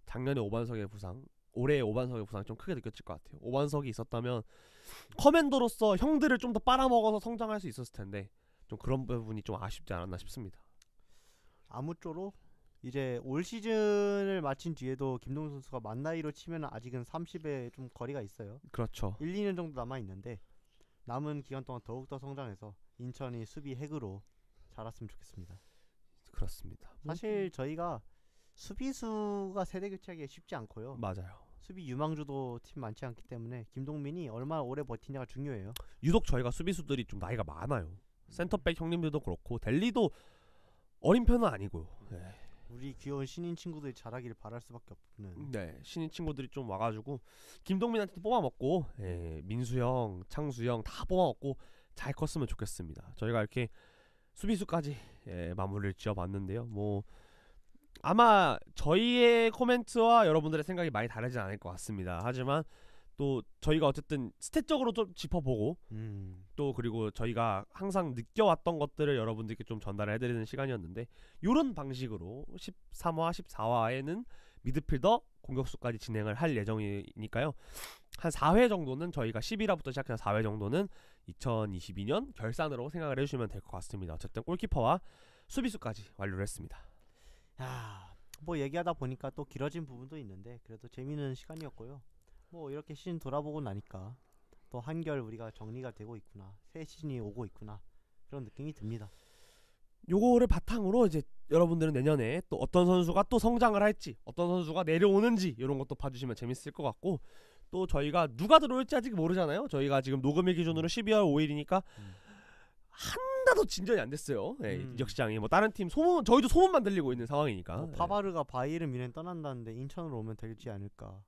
작년에 5반석의 부상 올해의 5반석의 부상이 좀 크게 느껴질 것 같아요. 5반석이 있었다면 커맨더로서 형들을 좀 더 빨아먹어서 성장할 수 있었을 텐데 좀 그런 부분이 좀 아쉽지 않았나 싶습니다. 아무쪼록 이제 올 시즌을 마친 뒤에도 김동민 선수가 만 나이로 치면 아직은 30에 좀 거리가 있어요. 그렇죠. 1, 2년 정도 남아있는데 남은 기간 동안 더욱더 성장해서 인천이 수비 핵으로 자랐으면 좋겠습니다. 그렇습니다. 사실 저희가 수비수가 세대 교체하기가 쉽지 않고요. 맞아요. 수비 유망주도 팀 많지 않기 때문에 김동민이 얼마나 오래 버티냐가 중요해요. 유독 저희가 수비수들이 좀 나이가 많아요. 센터백 형님들도 그렇고 델리도 어린 편은 아니고요. 네. 우리 귀여운 신인 친구들이 잘하기를 바랄 수밖에 없는. 네, 신인 친구들이 좀 와가지고 김동민한테도 뽑아먹고 민수 형, 창수 형 다 뽑아먹고 잘 컸으면 좋겠습니다. 저희가 이렇게 수비수까지 마무리를 지어봤는데요. 뭐 아마 저희의 코멘트와 여러분들의 생각이 많이 다르지 않을 것 같습니다. 하지만 또 저희가 어쨌든 스탯적으로 좀 짚어보고 또 그리고 저희가 항상 느껴왔던 것들을 여러분들께 좀 전달을 해드리는 시간이었는데 요런 방식으로 13화, 14화에는 미드필더, 공격수까지 진행을 할 예정이니까요. 한 4회 정도는 저희가 11화부터 시작해서 4회 정도는 2022년 결산으로 생각을 해주시면 될 것 같습니다. 어쨌든 골키퍼와 수비수까지 완료를 했습니다. 야, 뭐 얘기하다 보니까 또 길어진 부분도 있는데 그래도 재미있는 시간이었고요. 뭐 이렇게 시즌 돌아보고 나니까 또 한결 우리가 정리가 되고 있구나, 새 시즌이 오고 있구나, 그런 느낌이 듭니다. 요거를 바탕으로 이제 여러분들은 내년에 또 어떤 선수가 또 성장을 할지, 어떤 선수가 내려오는지 이런 것도 봐주시면 재밌을 것 같고, 또 저희가 누가 들어올지 아직 모르잖아요. 저희가 지금 녹음일 기준으로 12월 5일이니까 하나도 진전이 안 됐어요. 네, 이적 시장이 뭐 다른 팀 소문, 저희도 소문만 들리고 있는 상황이니까. 뭐 파바르가 바이에른 뮌헨 떠난다는데 인천으로 오면 되지 않을까.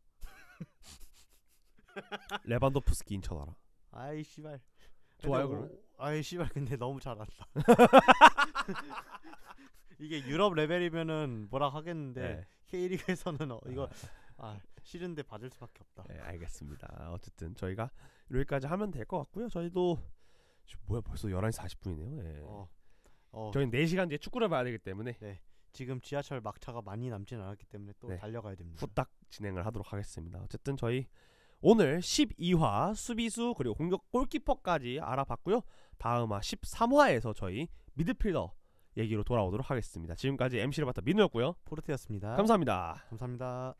레반도프스키 인천 와라. 아이 씨발. 좋아요 그럼. 아이 씨발 근데 너무 잘한다. 이게 유럽 레벨이면은 뭐라 하겠는데 네. K리그에서는 이거 싫은데 받을 수밖에 없다. 네, 알겠습니다. 어쨌든 저희가 여기까지 하면 될 것 같고요. 저희도 뭐야 벌써 11시 40분이네요. 네. 저희는 4시간 뒤에 축구를 봐야 되기 때문에 지금 지하철 막차가 많이 남진 않았기 때문에 또 달려가야 됩니다. 후딱 진행을 하도록 하겠습니다. 어쨌든 저희 오늘 12화 수비수 그리고 공격 골키퍼까지 알아봤고요. 다음화 13화에서 저희 미드필더 얘기로 돌아오도록 하겠습니다. 지금까지 MC를 맡은 민우였고요. 포르테였습니다. 감사합니다. 감사합니다.